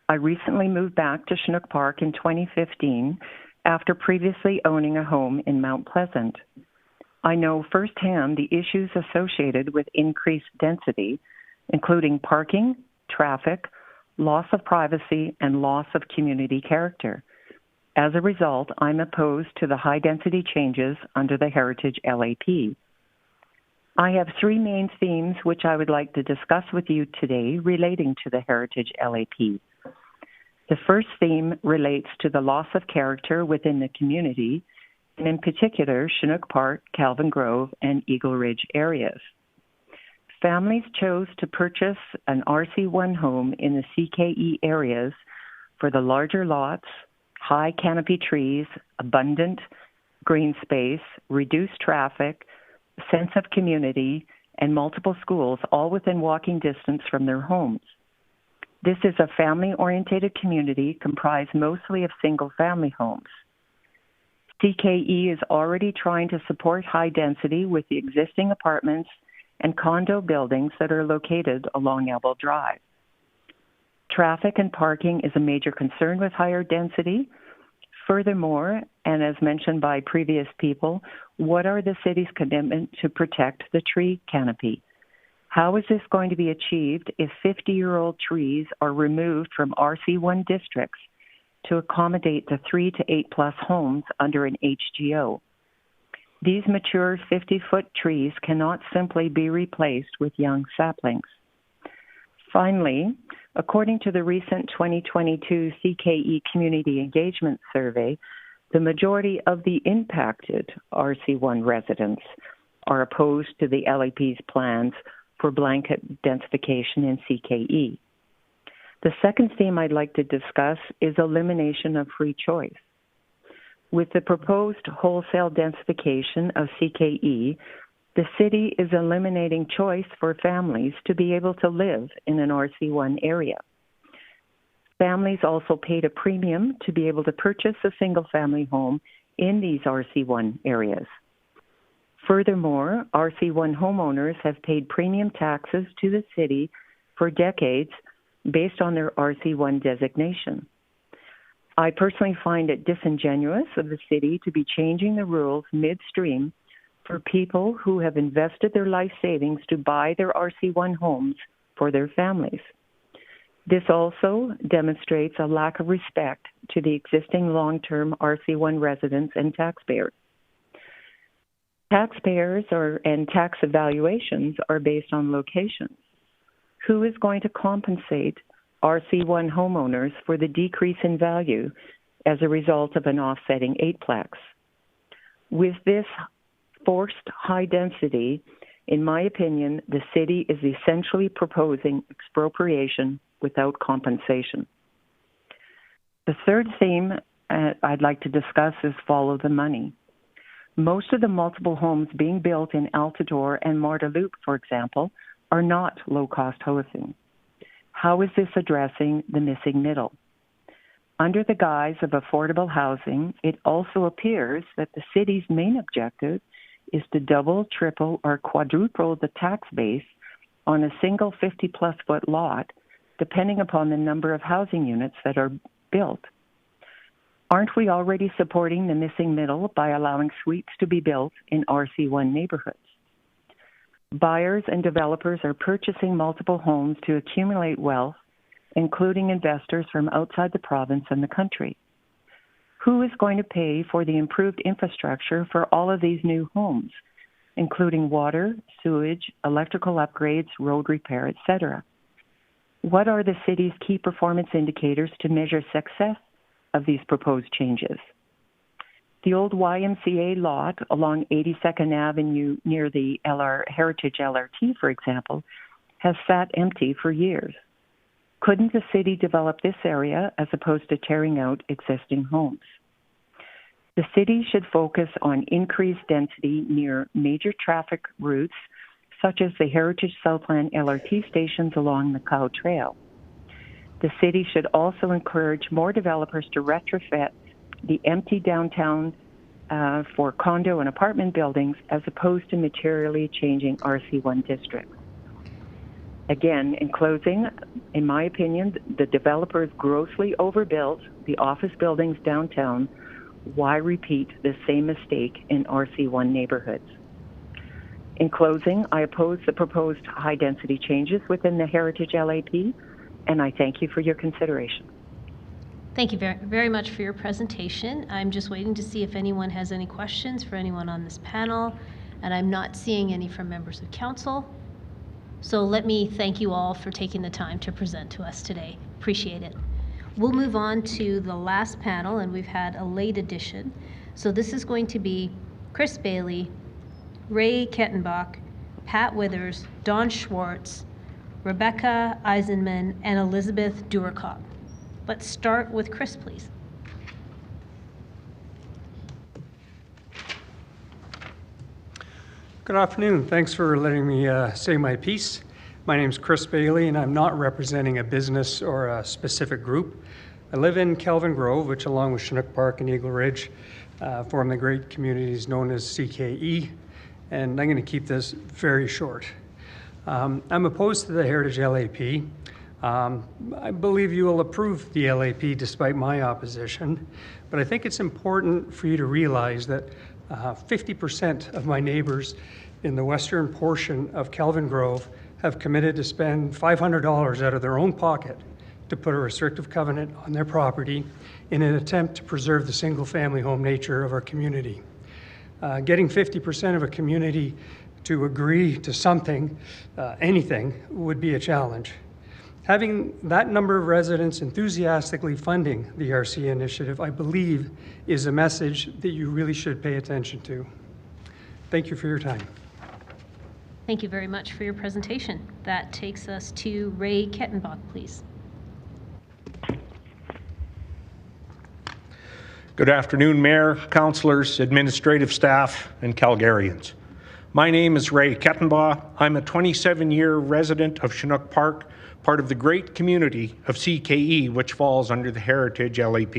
I recently moved back to Chinook Park in 2015 after previously owning a home in Mount Pleasant. I know firsthand the issues associated with increased density, including parking, traffic, loss of privacy, and loss of community character. As a result, I'm opposed to the high-density changes under the Heritage LAP. I have 3 main themes which I would like to discuss with you today relating to the Heritage LAP. The first theme relates to the loss of character within the community, and in particular, Chinook Park, Kelvin Grove, and Eagle Ridge areas. Families chose to purchase an RC1 home in the CKE areas for the larger lots, high canopy trees, abundant green space, reduced traffic, sense of community, and multiple schools, all within walking distance from their homes. This is a family-oriented community comprised mostly of single-family homes. CKE is already trying to support high density with the existing apartments and condo buildings that are located along Elbow Drive. Traffic and parking is a major concern with higher density. Furthermore, and as mentioned by previous people, what are the city's commitment to protect the tree canopy? How is this going to be achieved if 50-year-old trees are removed from RC1 districts to accommodate the 3 to 8+ homes under an HGO? These mature 50-foot trees cannot simply be replaced with young saplings. Finally, according to the recent 2022 CKE Community Engagement Survey, the majority of the impacted RC1 residents are opposed to the LAP's plans for blanket densification in CKE. The second theme I'd like to discuss is elimination of free choice. With the proposed wholesale densification of CKE, the city is eliminating choice for families to be able to live in an RC1 area. Families also paid a premium to be able to purchase a single-family home in these RC1 areas. Furthermore, RC1 homeowners have paid premium taxes to the city for decades based on their RC1 designation. I personally find it disingenuous of the city to be changing the rules midstream for people who have invested their life savings to buy their RC1 homes for their families. This also demonstrates a lack of respect to the existing long-term RC1 residents and taxpayers. Taxpayers and tax evaluations are based on locations. Who is going to compensate RC1 homeowners for the decrease in value as a result of an offsetting 8-plex? With this forced high density, in my opinion, the city is essentially proposing expropriation without compensation. The third theme I'd like to discuss is follow the money. Most of the multiple homes being built in Altadore and Marda Loop, for example, are not low-cost housing. How is this addressing the missing middle? Under the guise of affordable housing, it also appears that the city's main objective is to double, triple, or quadruple the tax base on a single 50-plus foot lot, depending upon the number of housing units that are built. Aren't we already supporting the missing middle by allowing suites to be built in RC1 neighborhoods? Buyers and developers are purchasing multiple homes to accumulate wealth, including investors from outside the province and the country. Who is going to pay for the improved infrastructure for all of these new homes, including water, sewage, electrical upgrades, road repair, etc.? What are the city's key performance indicators to measure success of these proposed changes? The old YMCA lot along 82nd Avenue near the Heritage LRT, for example, has sat empty for years. Couldn't the city develop this area as opposed to tearing out existing homes? The city should focus on increased density near major traffic routes, such as the Heritage Southland LRT stations along the Cow Trail. The city should also encourage more developers to retrofit the empty downtown for condo and apartment buildings as opposed to materially changing RC1 districts. Again, in closing, in my opinion, the developers grossly overbuilt the office buildings downtown. Why repeat the same mistake in RC1 neighborhoods? In closing, I oppose the proposed high-density changes within the Heritage LAP, and I thank you for your consideration. Thank you very, very much for your presentation. I'm just waiting to see if anyone has any questions for anyone on this panel, and I'm not seeing any from members of council. So let me thank you all for taking the time to present to us today. Appreciate it. We'll move on to the last panel, and we've had a late addition. So this is going to be Chris Bailey, Ray Kettenbach, Pat Withers, Don Schwartz, Rebecca Eisenman, and Elizabeth Duerkop. Let's start with Chris, please. Good afternoon. Thanks for letting me say my piece. My name is Chris Bailey, and I'm not representing a business or a specific group. I live in Kelvin Grove, which along with Chinook Park and Eagle Ridge form the great communities known as CKE, and I'm going to keep this very short. I'm opposed to the Heritage LAP. I believe you will approve the LAP despite my opposition, but I think it's important for you to realize that 50% of my neighbors in the western portion of Kelvin Grove have committed to spend $500 out of their own pocket to put a restrictive covenant on their property in an attempt to preserve the single-family home nature of our community. Getting 50% of a community to agree to something, anything, would be a challenge. Having that number of residents enthusiastically funding the RC initiative, I believe, is a message that you really should pay attention to. Thank you for your time. Thank you very much for your presentation. That takes us to Ray Kettenbach, please. Good afternoon, Mayor, councillors, administrative staff, and Calgarians. My name is Ray Kettenbach. I'm a 27-year resident of Chinook Park, part of the great community of CKE, which falls under the Heritage LAP.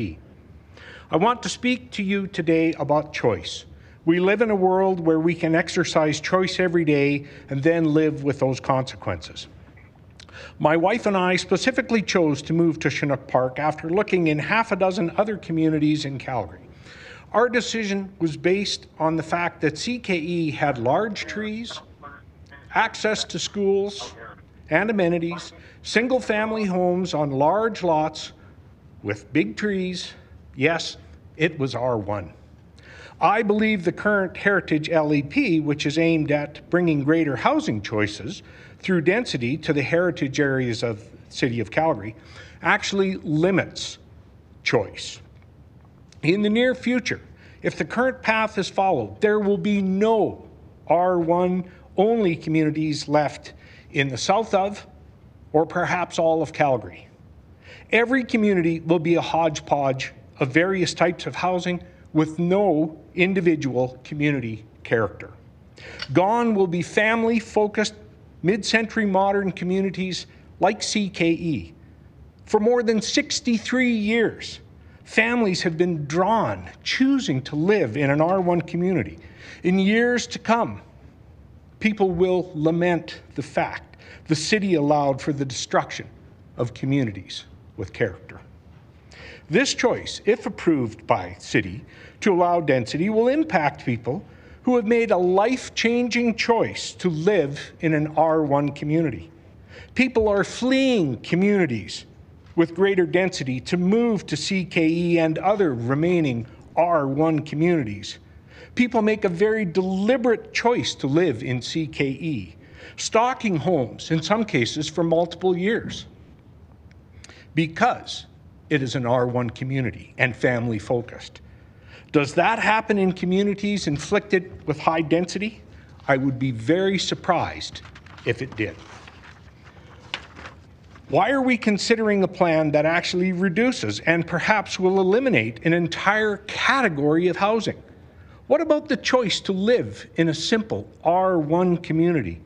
I want to speak to you today about choice. We live in a world where we can exercise choice every day and then live with those consequences. My wife and I specifically chose to move to Chinook Park after looking in half a dozen other communities in Calgary. Our decision was based on the fact that CKE had large trees, access to schools and amenities, single-family homes on large lots with big trees. Yes, it was R1. I believe the current Heritage LAP, which is aimed at bringing greater housing choices through density to the heritage areas of the City of Calgary, actually limits choice. In the near future, if the current path is followed, there will be no R1 only communities left in the south of, or perhaps all of Calgary. Every community will be a hodgepodge of various types of housing with no individual community character. Gone will be family-focused, mid-century modern communities like CKE. For more than 63 years, families have been drawn, choosing to live in an R1 community. In years to come, people will lament the fact the city allowed for the destruction of communities with character. This choice, if approved by city to allow density, will impact people who have made a life-changing choice to live in an R1 community. People are fleeing communities with greater density to move to CKE and other remaining R1 communities. People make a very deliberate choice to live in CKE, stocking homes, in some cases, for multiple years, because it is an R1 community and family-focused. Does that happen in communities inflicted with high density? I would be very surprised if it did. Why are we considering a plan that actually reduces and perhaps will eliminate an entire category of housing? What about the choice to live in a simple R1 community?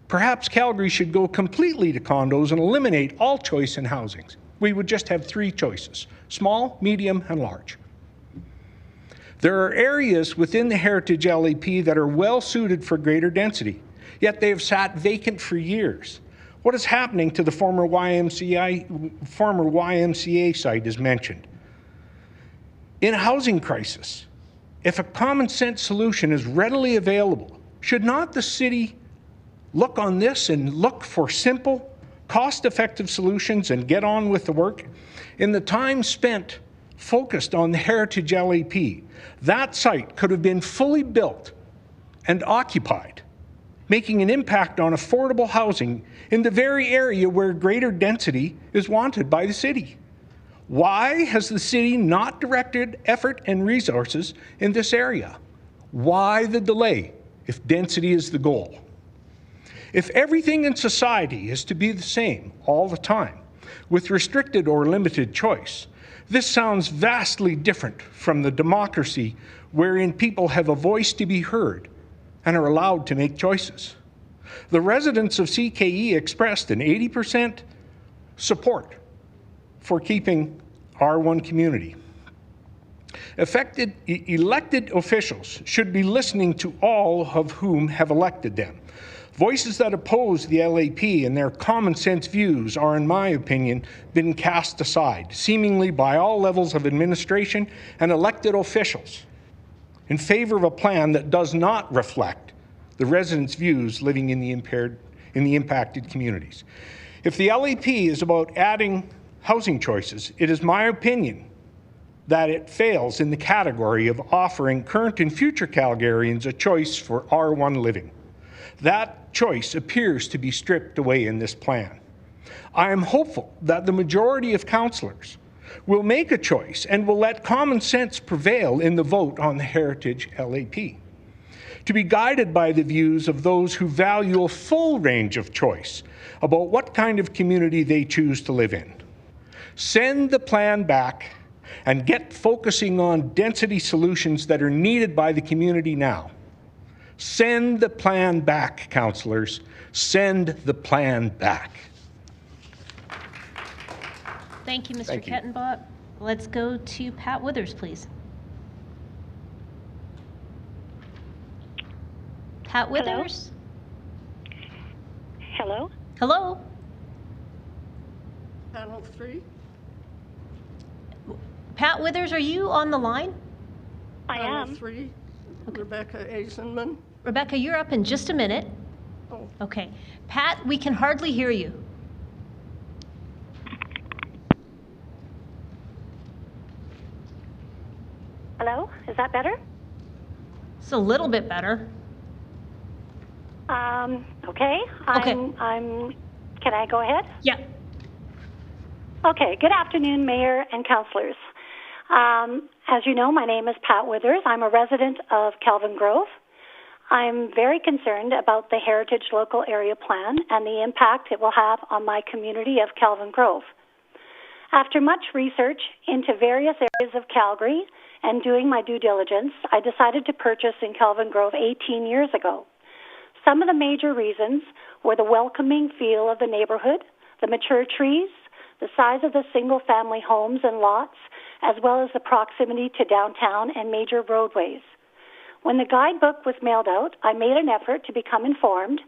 Perhaps Calgary should go completely to condos and eliminate all choice in housings. We would just have 3 choices: small, medium, and large. There are areas within the Heritage LAP that are well suited for greater density, yet they have sat vacant for years. What is happening to the former YMCA site is mentioned. In a housing crisis, if a common sense solution is readily available, should not the city look on this and look for simple, cost-effective solutions and get on with the work? In the time spent focused on the Heritage LAP, that site could have been fully built and occupied, making an impact on affordable housing in the very area where greater density is wanted by the city. Why has the city not directed effort and resources in this area? Why the delay if density is the goal? If everything in society is to be the same all the time, with restricted or limited choice, this sounds vastly different from the democracy wherein people have a voice to be heard and are allowed to make choices. The residents of CKE expressed an 80% support for keeping R1 community. Elected officials should be listening to all of whom have elected them. Voices that oppose the LAP and their common sense views are, in my opinion, been cast aside, seemingly by all levels of administration and elected officials, in favor of a plan that does not reflect the residents' views living in the in the impacted communities. If the LAP is about adding housing choices, it is my opinion that it fails in the category of offering current and future Calgarians a choice for R1 living. That choice appears to be stripped away in this plan. I am hopeful that the majority of councillors will make a choice and will let common sense prevail in the vote on the Heritage LAP. To be guided by the views of those who value a full range of choice about what kind of community they choose to live in. Send the plan back and get focusing on density solutions that are needed by the community now. Send the plan back, councillors. Send the plan back. Thank you, Mr. Thank you. Kettenbach. Let's go to Pat Withers, please. Pat Withers? Hello? Hello? Panel 3? Pat Withers, are you on the line? I am. Panel 3, Rebecca Eisenman. Rebecca, you're up in just a minute. Oh. Okay. Pat, we can hardly hear you. Hello? Is that better? It's a little bit better. Okay. Can I go ahead? Yeah. Okay. Good afternoon, Mayor and councillors. As you know, my name is Pat Withers. I'm a resident of Kelvin Grove. I'm very concerned about the Heritage Local Area Plan and the impact it will have on my community of Kelvin Grove. After much research into various areas of Calgary and doing my due diligence, I decided to purchase in Kelvin Grove 18 years ago. Some of the major reasons were the welcoming feel of the neighborhood, the mature trees, the size of the single-family homes and lots, as well as the proximity to downtown and major roadways. When the guidebook was mailed out, I made an effort to become informed,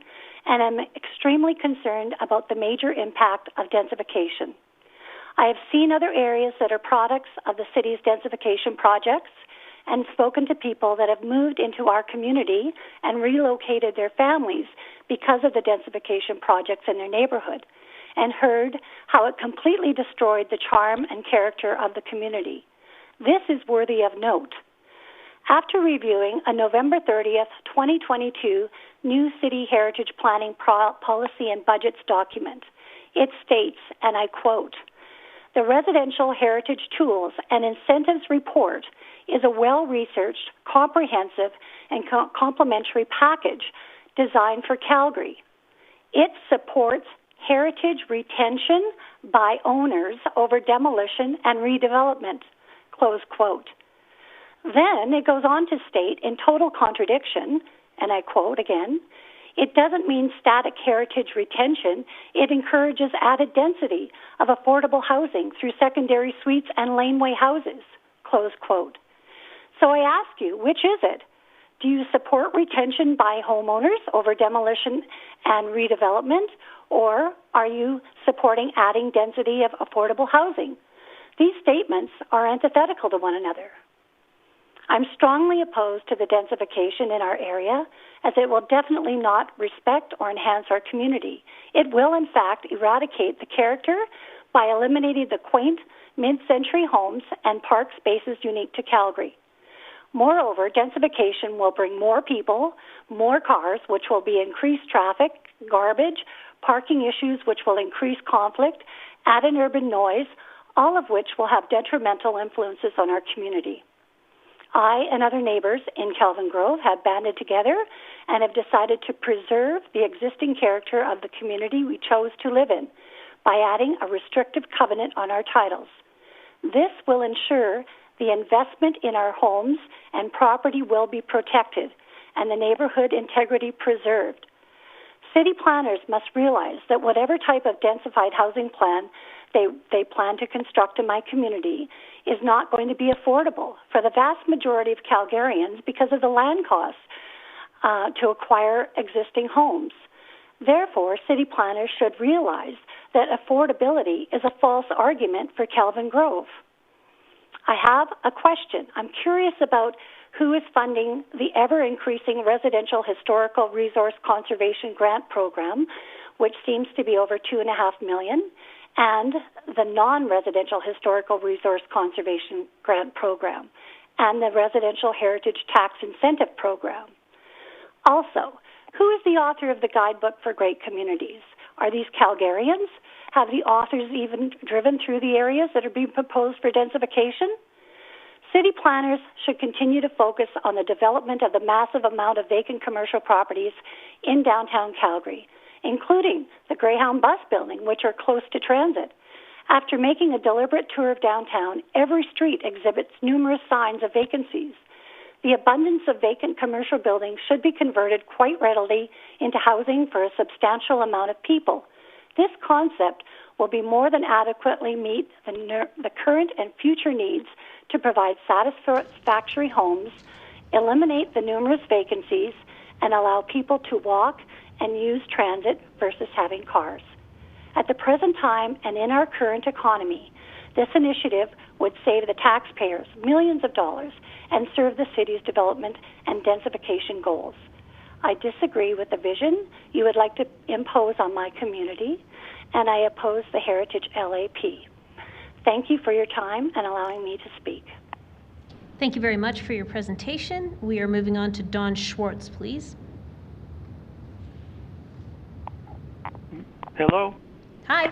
and am extremely concerned about the major impact of densification. I have seen other areas that are products of the city's densification projects and spoken to people that have moved into our community and relocated their families because of the densification projects in their neighborhood, and heard how it completely destroyed the charm and character of the community. This is worthy of note. After reviewing a November 30th, 2022 new City Heritage Planning Policy and Budgets document, it states, and I quote, "The Residential Heritage Tools and Incentives Report is a well-researched, comprehensive, and complementary package designed for Calgary. It supports heritage retention by owners over demolition and redevelopment," close quote. Then it goes on to state, in total contradiction, and I quote again, "It doesn't mean static heritage retention. It encourages added density of affordable housing through secondary suites and laneway houses," close quote. So I ask you, which is it? Do you support retention by homeowners over demolition and redevelopment, or are you supporting adding density of affordable housing? These statements are antithetical to one another. I'm strongly opposed to the densification in our area, as it will definitely not respect or enhance our community. It will, in fact, eradicate the character by eliminating the quaint mid-century homes and park spaces unique to Calgary. Moreover, densification will bring more people, more cars, which will be increased traffic, garbage, parking issues, which will increase conflict, added urban noise, all of which will have detrimental influences on our community. I and other neighbors in Kelvin Grove have banded together and have decided to preserve the existing character of the community we chose to live in by adding a restrictive covenant on our titles. This will ensure the investment in our homes and property will be protected and the neighborhood integrity preserved. City planners must realize that whatever type of densified housing plan they plan to construct in my community is not going to be affordable for the vast majority of Calgarians because of the land costs to acquire existing homes. Therefore, city planners should realize that affordability is a false argument for Kelvin Grove. I have a question. I'm curious about Who is funding the ever-increasing Residential Historical Resource Conservation Grant Program, which seems to be over $2.5 million, and the Non-Residential Historical Resource Conservation Grant Program, and the Residential Heritage Tax Incentive Program? Also, who is the author of the Guidebook for Great Communities? Are these Calgarians? Have the authors even driven through the areas that are being proposed for densification? City planners should continue to focus on the development of the massive amount of vacant commercial properties in downtown Calgary, including the Greyhound Bus Building, which are close to transit. After making a deliberate tour of downtown, every street exhibits numerous signs of vacancies. The abundance of vacant commercial buildings should be converted quite readily into housing for a substantial amount of people. This concept will be more than adequately meet the current and future needs to provide satisfactory homes, eliminate the numerous vacancies, and allow people to walk and use transit versus having cars. At the present time and in our current economy, this initiative would save the taxpayers millions of dollars and serve the city's development and densification goals. I disagree with the vision you would like to impose on my community, and I oppose the Heritage LAP. Thank you for your time and allowing me to speak. Thank you very much for your presentation. We are moving on to Don Schwartz, please. Hello? Hi.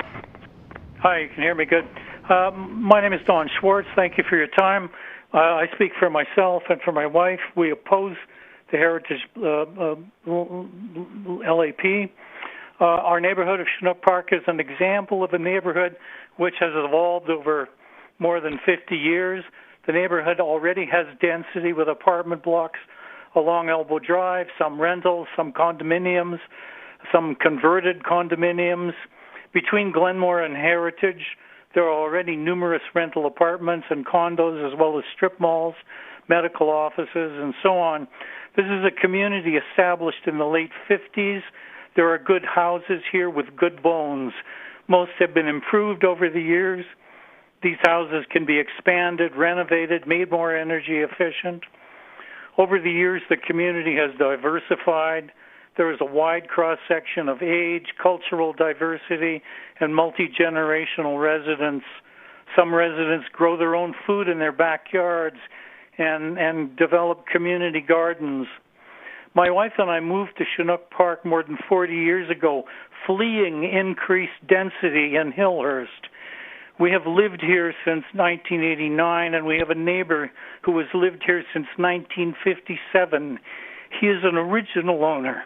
Hi, you can hear me good. My name is Don Schwartz. Thank you for your time. I speak for myself and for my wife. We oppose the Heritage LAP. Our neighborhood of Chinook Park is an example of a neighborhood which has evolved over more than 50 years. The neighborhood already has density with apartment blocks along Elbow Drive, some rentals, some condominiums, some converted condominiums. Between Glenmore and Heritage, there are already numerous rental apartments and condos, as well as strip malls, medical offices, and so on. This is a community established in the late 50s. There are good houses here with good bones. Most have been improved over the years. These houses can be expanded, renovated, made more energy efficient. Over the years, the community has diversified. There is a wide cross-section of age, cultural diversity, and multi-generational residents. Some residents grow their own food in their backyards and develop community gardens. My wife and I moved to Chinook Park more than 40 years ago, fleeing increased density in Hillhurst. We have lived here since 1989, and we have a neighbor who has lived here since 1957. He is an original owner,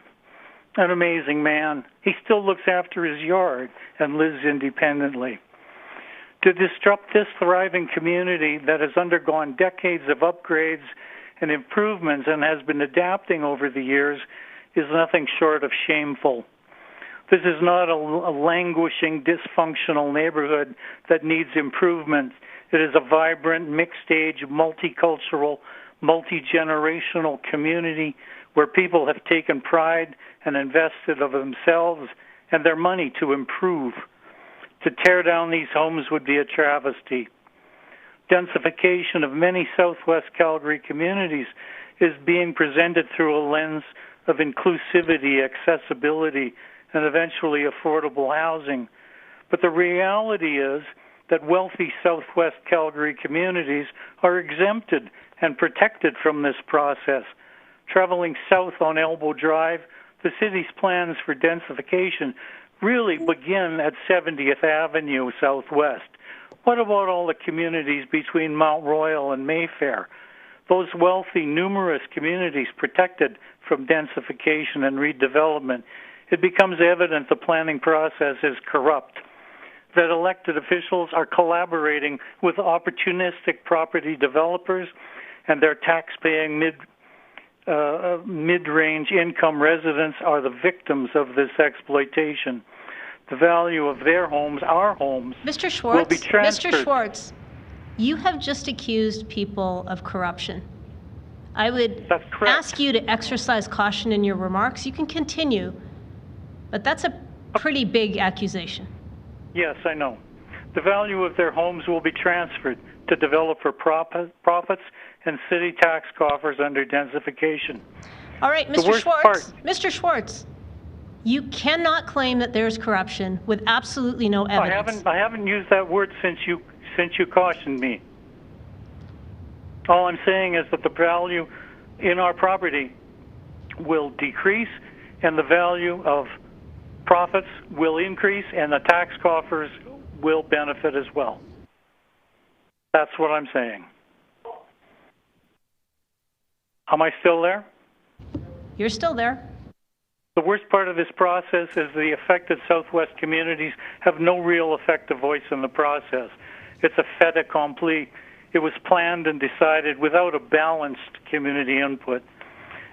an amazing man. He still looks after his yard and lives independently. To disrupt this thriving community that has undergone decades of upgrades and improvements and has been adapting over the years is nothing short of shameful. This is not a languishing, dysfunctional neighborhood that needs improvement. It is a vibrant, mixed-age, multicultural, multi-generational community where people have taken pride and invested of themselves and their money to improve. To tear down these homes would be a travesty. Densification of many Southwest Calgary communities is being presented through a lens of inclusivity, accessibility, and eventually affordable housing. But the reality is that wealthy Southwest Calgary communities are exempted and protected from this process. Traveling south on Elbow Drive, the city's plans for densification really begin at 70th Avenue Southwest. What about all the communities between Mount Royal and Mayfair? Those wealthy, numerous communities protected from densification and redevelopment. It becomes evident the planning process is corrupt, that elected officials are collaborating with opportunistic property developers and their tax-paying mid-range income residents are the victims of this exploitation. The value of their homes, our homes, Mr. Schwartz, will be transferred. Mr. Schwartz, you have just accused people of corruption. I would ask you to exercise caution in your remarks. You can continue, but that's a pretty big accusation. Yes, I know. the value of their homes will be transferred to developer profits and city tax coffers under densification. All right, The Mr. worst Schwartz. part- Mr. Schwartz, you cannot claim that there's corruption with absolutely no evidence. I haven't used that word since you cautioned me. All I'm saying is that the value in our property will decrease and the value of profits will increase and the tax coffers will benefit as well. That's what I'm saying. Am I still there? You're still there. The worst part of this process is the affected Southwest communities have no real effective voice in the process. It's a fait accompli. It was planned and decided without a balanced community input.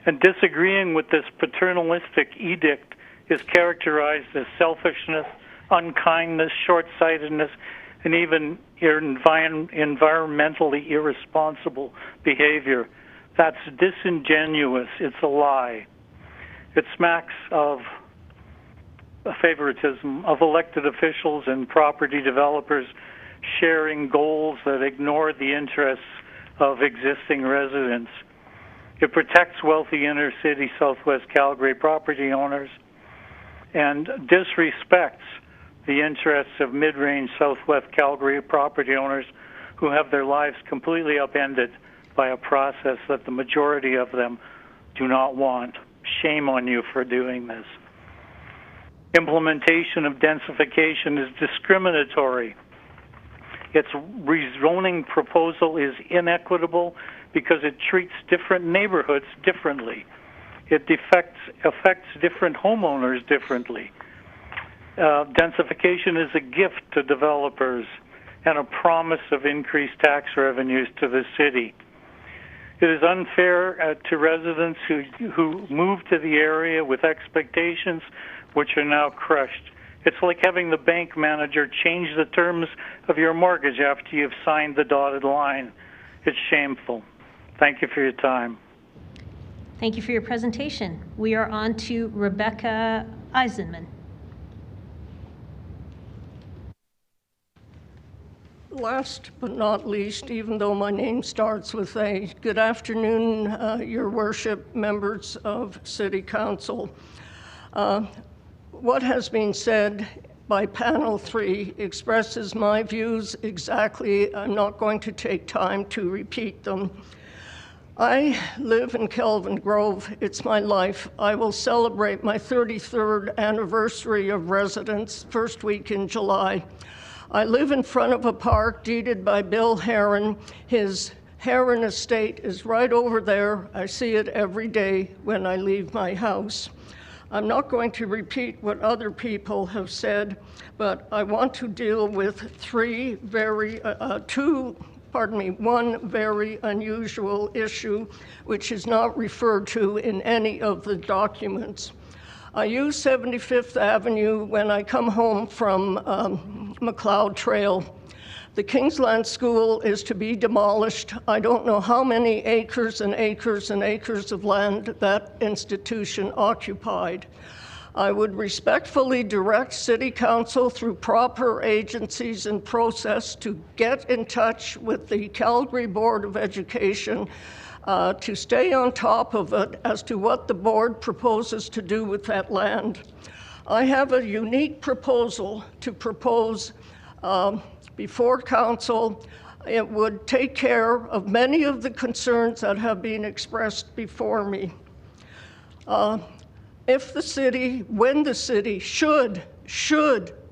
And disagreeing with this paternalistic edict is characterized as selfishness, unkindness, short-sightedness, and even environmentally irresponsible behavior. That's disingenuous. It's a lie. It smacks of favoritism of elected officials and property developers sharing goals that ignore the interests of existing residents. It protects wealthy inner-city Southwest Calgary property owners and disrespects the interests of mid-range Southwest Calgary property owners who have their lives completely upended by a process that the majority of them do not want. Shame on you for doing this. Implementation of densification is discriminatory. Its rezoning proposal is inequitable because it treats different neighborhoods differently. It affects different homeowners differently. Densification is a gift to developers and a promise of increased tax revenues to the city. It is unfair to residents who move to the area with expectations which are now crushed. It's like having the bank manager change the terms of your mortgage after you've signed the dotted line. It's shameful. Thank you for your time. Thank you for your presentation. We are on to Rebecca Eisenman. Last but not least, even though my name starts with A, good afternoon, Your Worship, members of City Council. What has been said by panel 3 expresses my views exactly. I'm not going to take time to repeat them. I live in Kelvin Grove. It's my life. I will celebrate my 33rd anniversary of residence first week in July. I live in front of a park deeded by Bill Heron. His Heron estate is right over there. I see it every day when I leave my house. I'm not going to repeat what other people have said, but I want to deal with one very unusual issue, which is not referred to in any of the documents. I use 75th Avenue when I come home from McLeod Trail. The Kingsland School is to be demolished. I don't know how many acres and acres and acres of land that institution occupied. I would respectfully direct City Council through proper agencies and process to get in touch with the Calgary Board of Education to stay on top of it as to what the board proposes to do with that land. I have a unique proposal to propose before council. It would take care of many of the concerns that have been expressed before me. If the city, when the city should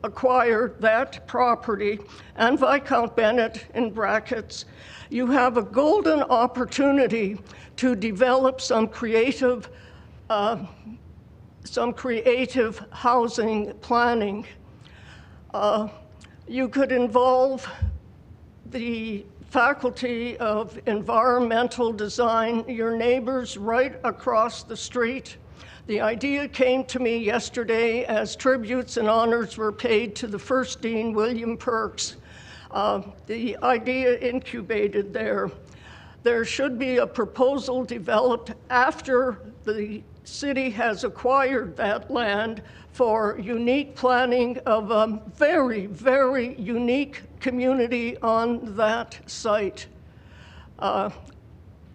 acquire that property, and Viscount Bennett in brackets, you have a golden opportunity to develop some creative housing planning. You could involve the Faculty of Environmental Design, your neighbors right across the street. The idea came to me yesterday as tributes and honors were paid to the first Dean, William Perks. The idea incubated there. There should be a proposal developed after the city has acquired that land for unique planning of a very, very unique community on that site.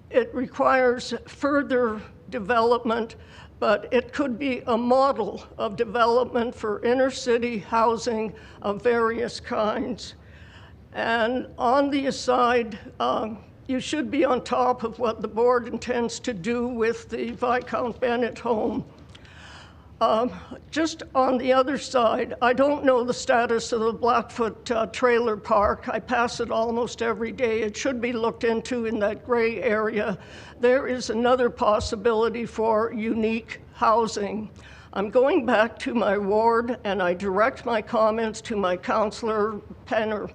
It requires further development, but it could be a model of development for inner city housing of various kinds. And on the aside, you should be on top of what the board intends to do with the Viscount Bennett home. Just on the other side, I don't know the status of the Blackfoot Trailer Park. I pass it almost every day. It should be looked into in that gray area. There is another possibility for unique housing. I'm going back to my ward, and I direct my comments to my councillor, Penner.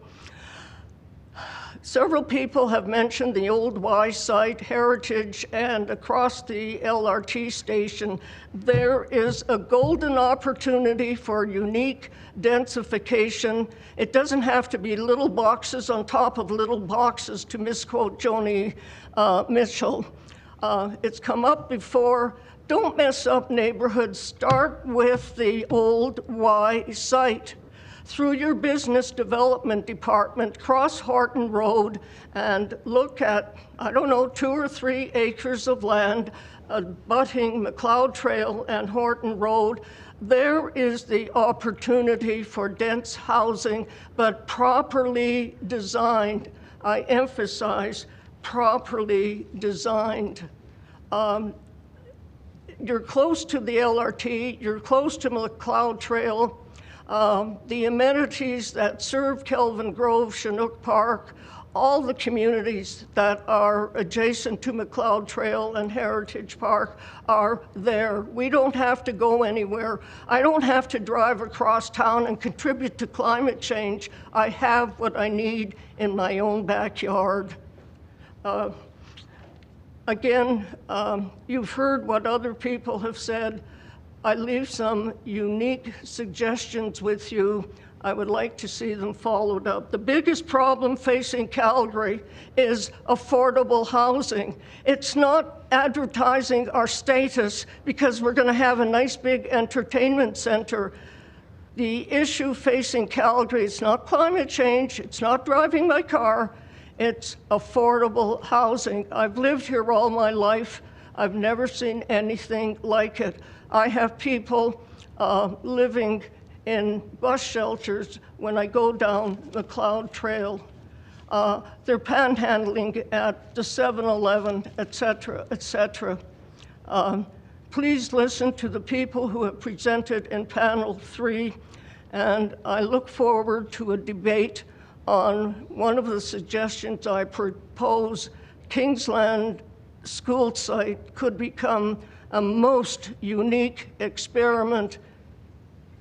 Several people have mentioned the old Y site, Heritage, and across the LRT station, there is a golden opportunity for unique densification. It doesn't have to be little boxes on top of little boxes, to misquote Joni Mitchell. It's come up before. Don't mess up neighborhoods. Start with the old Y site. Through your business development department, cross Horton Road and look at, 2 or 3 acres of land abutting McLeod Trail and Horton Road. There is the opportunity for dense housing, but properly designed. I emphasize, properly designed. You're close to the LRT, you're close to McLeod Trail. The amenities that serve Kelvin Grove, Chinook Park, all the communities that are adjacent to McLeod Trail and Heritage Park are there. We don't have to go anywhere. I don't have to drive across town and contribute to climate change. I have what I need in my own backyard. Again, you've heard what other people have said. I leave some unique suggestions with you. I would like to see them followed up. The biggest problem facing Calgary is affordable housing. It's not advertising our status because we're going to have a nice big entertainment center. The issue facing Calgary is not climate change, it's not driving my car, it's affordable housing. I've lived here all my life. I've never seen anything like it. I have people living in bus shelters when I go down McLeod Trail. They're panhandling at the 7-Eleven, et cetera, et cetera. Please listen to the people who have presented in panel 3, and I look forward to a debate on one of the suggestions I propose. Kingsland school site could become a most unique experiment,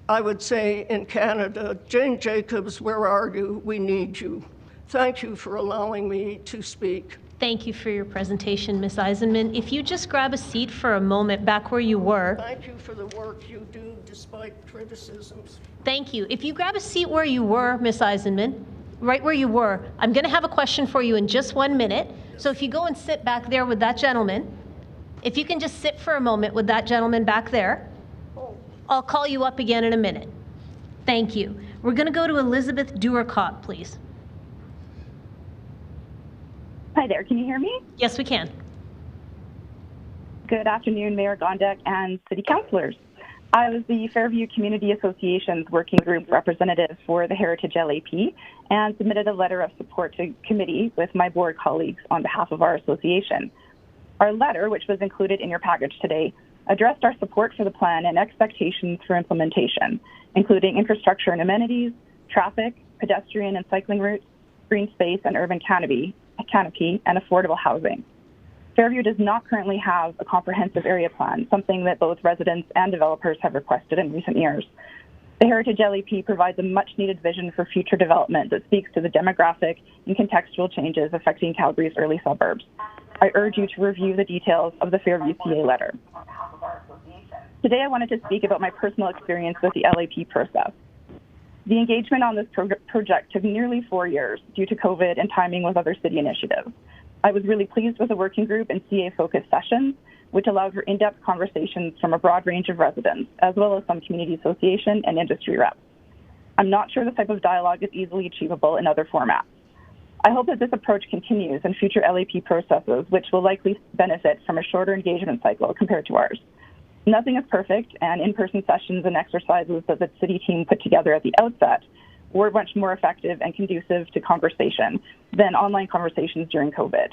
I would say, in Canada. Jane Jacobs, where are you? We need you. Thank you for allowing me to speak. Thank you for your presentation, Ms. Eisenman. If you just grab a seat for a moment back where you were. Thank you for the work you do despite criticisms. Thank you. If you grab a seat where you were, Ms. Eisenman, right where you were, I'm going to have a question for you in just 1 minute. So if you go and sit back there with that gentleman, if you can just sit for a moment with that gentleman back there, I'll call you up again in a minute. Thank you. We're going to go to Elizabeth Duercott, please. Hi there, can you hear me? Yes, we can. Good afternoon, Mayor Gondek and City Councillors. I was the Fairview Community Association's working group representative for the Heritage LAP and submitted a letter of support to committee with my board colleagues on behalf of our association. Our letter, which was included in your package today, addressed our support for the plan and expectations for implementation, including infrastructure and amenities, traffic, pedestrian and cycling routes, green space and urban canopy, and affordable housing. Fairview does not currently have a comprehensive area plan, something that both residents and developers have requested in recent years. The Heritage LAP provides a much-needed vision for future development that speaks to the demographic and contextual changes affecting Calgary's early suburbs. I urge you to review the details of the Fairview CA letter. Today, I wanted to speak about my personal experience with the LAP process. The engagement on this project took nearly 4 years due to COVID and timing with other city initiatives. I was really pleased with the working group and CA-focused sessions, which allowed for in-depth conversations from a broad range of residents, as well as some community association and industry reps. I'm not sure this type of dialogue is easily achievable in other formats. I hope that this approach continues in future LAP processes, which will likely benefit from a shorter engagement cycle compared to ours. Nothing is perfect, and in-person sessions and exercises that the city team put together at the outset were much more effective and conducive to conversation than online conversations during COVID.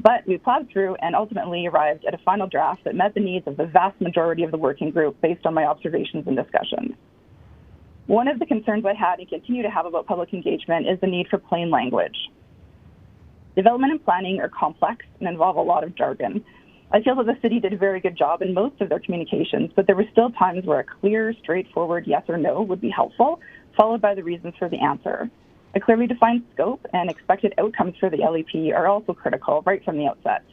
But we plowed through and ultimately arrived at a final draft that met the needs of the vast majority of the working group based on my observations and discussions. One of the concerns I had and continue to have about public engagement is the need for plain language. Development and planning are complex and involve a lot of jargon. I feel that the city did a very good job in most of their communications, but there were still times where a clear, straightforward yes or no would be helpful, followed by the reasons for the answer. A clearly defined scope and expected outcomes for the LEP are also critical right from the outset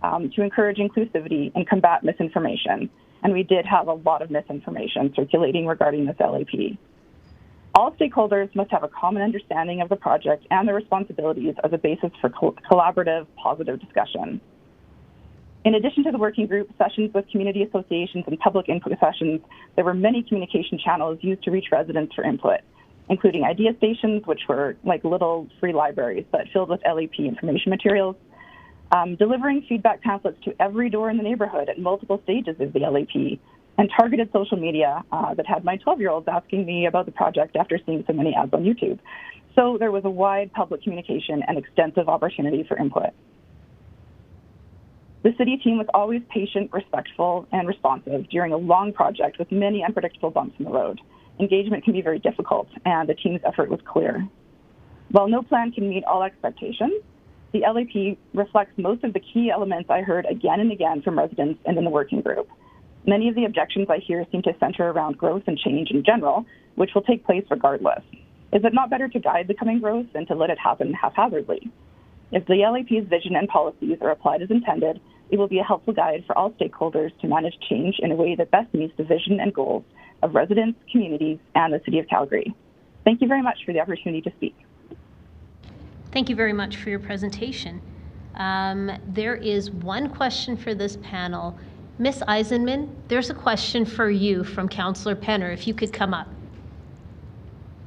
to encourage inclusivity and combat misinformation. And we did have a lot of misinformation circulating regarding this LEP. All stakeholders must have a common understanding of the project and their responsibilities as a basis for collaborative, positive discussion. In addition to the working group, sessions with community associations and public input sessions, there were many communication channels used to reach residents for input, including idea stations, which were like little free libraries but filled with LEP information materials, delivering feedback pamphlets to every door in the neighborhood at multiple stages of the LEP, and targeted social media that had my 12-year-olds asking me about the project after seeing so many ads on YouTube. So there was a wide public communication and extensive opportunity for input. The city team was always patient, respectful, and responsive during a long project with many unpredictable bumps in the road. Engagement can be very difficult, and the team's effort was clear. While no plan can meet all expectations, the LEP reflects most of the key elements I heard again and again from residents and in the working group. Many of the objections I hear seem to center around growth and change in general, which will take place regardless. Is it not better to guide the coming growth than to let it happen haphazardly? If the LEP's vision and policies are applied as intended, it will be a helpful guide for all stakeholders to manage change in a way that best meets the vision and goals of residents, communities, and the City of Calgary. Thank you very much for the opportunity to speak. Thank you very much for your presentation. There is one question for this panel. Ms. Eisenman, there's a question for you from Councillor Penner, if you could come up.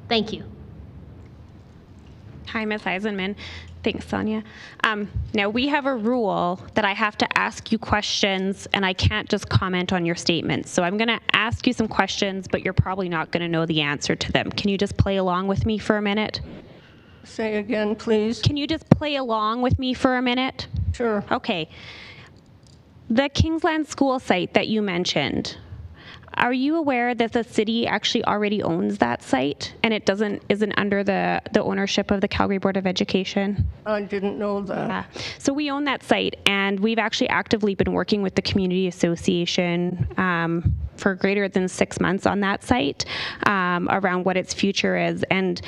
Thank you. Hi, Ms. Eisenman. Thanks, Sonia. Now, we have a rule that I have to ask you questions, and I can't just comment on your statements. So I'm going to ask you some questions, but you're probably not going to know the answer to them. Can you just play along with me for a minute? Say again, please. Can you just play along with me for a minute? Sure. Okay. The Kingsland School site that you mentioned, are you aware that the city actually already owns that site and it isn't under the ownership of the Calgary Board of Education? I didn't know that. Yeah. So we own that site, and we've actually actively been working with the community association for greater than 6 months on that site around what its future is. And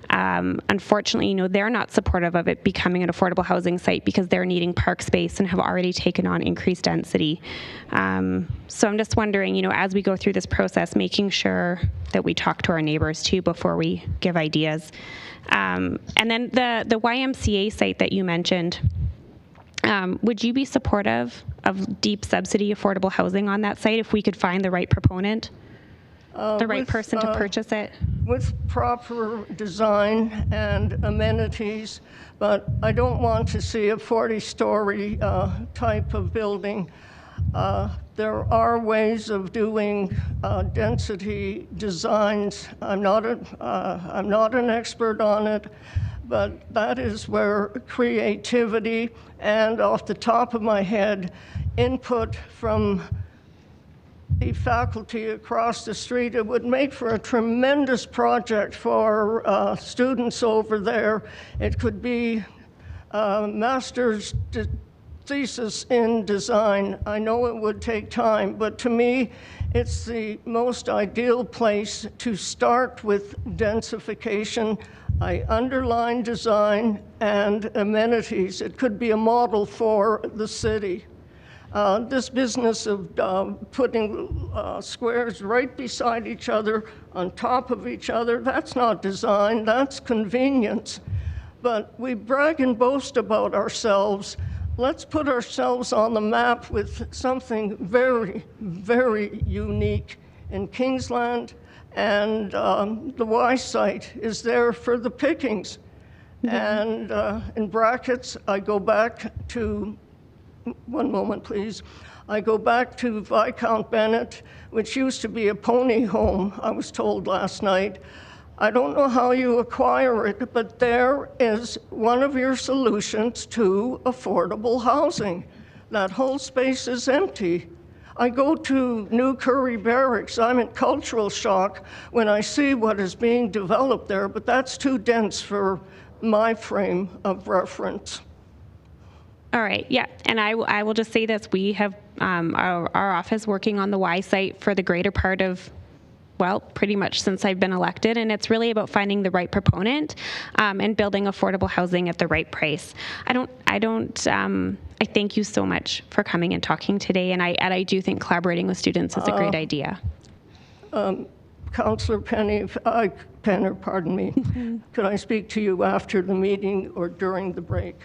unfortunately, they're not supportive of it becoming an affordable housing site because they're needing park space and have already taken on increased density. So I'm just wondering, as we go through this process, making sure that we talk to our neighbors too before we give ideas. And then the YMCA site that you mentioned, would you be supportive of deep subsidy affordable housing on that site if we could find the right proponent? The right person to purchase it? With proper design and amenities, but I don't want to see a 40-story type of building. There are ways of doing density designs. I'm not an expert on it, but that is where creativity and, off the top of my head, input from the faculty across the street, it would make for a tremendous project for students over there. It could be a master's thesis in design. I know it would take time, but to me, it's the most ideal place to start with densification. I underline design and amenities. It could be a model for the city. This business of putting squares right beside each other, on top of each other, that's not design, that's convenience. But we brag and boast about ourselves let's put ourselves on the map with something very, very unique in Kingsland, and the Y site is there for the pickings. And in brackets, I go back to, one moment please, I go back to Viscount Bennett, which used to be a pony home, I was told last night. I don't know how you acquire it, but there is one of your solutions to affordable housing. That whole space is empty. I go to New Curry Barracks. I'm in cultural shock when I see what is being developed there, but that's too dense for my frame of reference. All right, yeah, and I will just say this. We have our office working on the Y site for the greater part of, well, pretty much since I've been elected, and it's really about finding the right proponent and building affordable housing at the right price. I thank you so much for coming and talking today, and I do think collaborating with students is a great idea. Councillor Penner, pardon me. Could I speak to you after the meeting or during the break?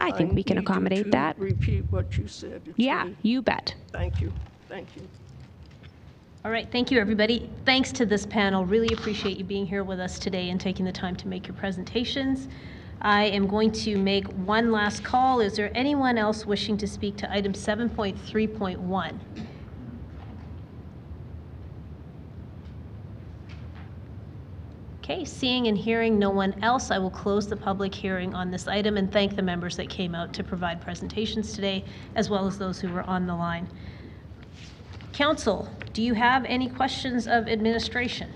I think we can accommodate that. Repeat what you said. Yeah, you bet. Thank you. Thank you. All right, thank you, everybody. Thanks to this panel. Really appreciate you being here with us today and taking the time to make your presentations. I am going to make one last call. Is there anyone else wishing to speak to item 7.3.1? Okay, seeing and hearing no one else, I will close the public hearing on this item and thank the members that came out to provide presentations today, as well as those who were on the line. Council, do you have any questions of administration?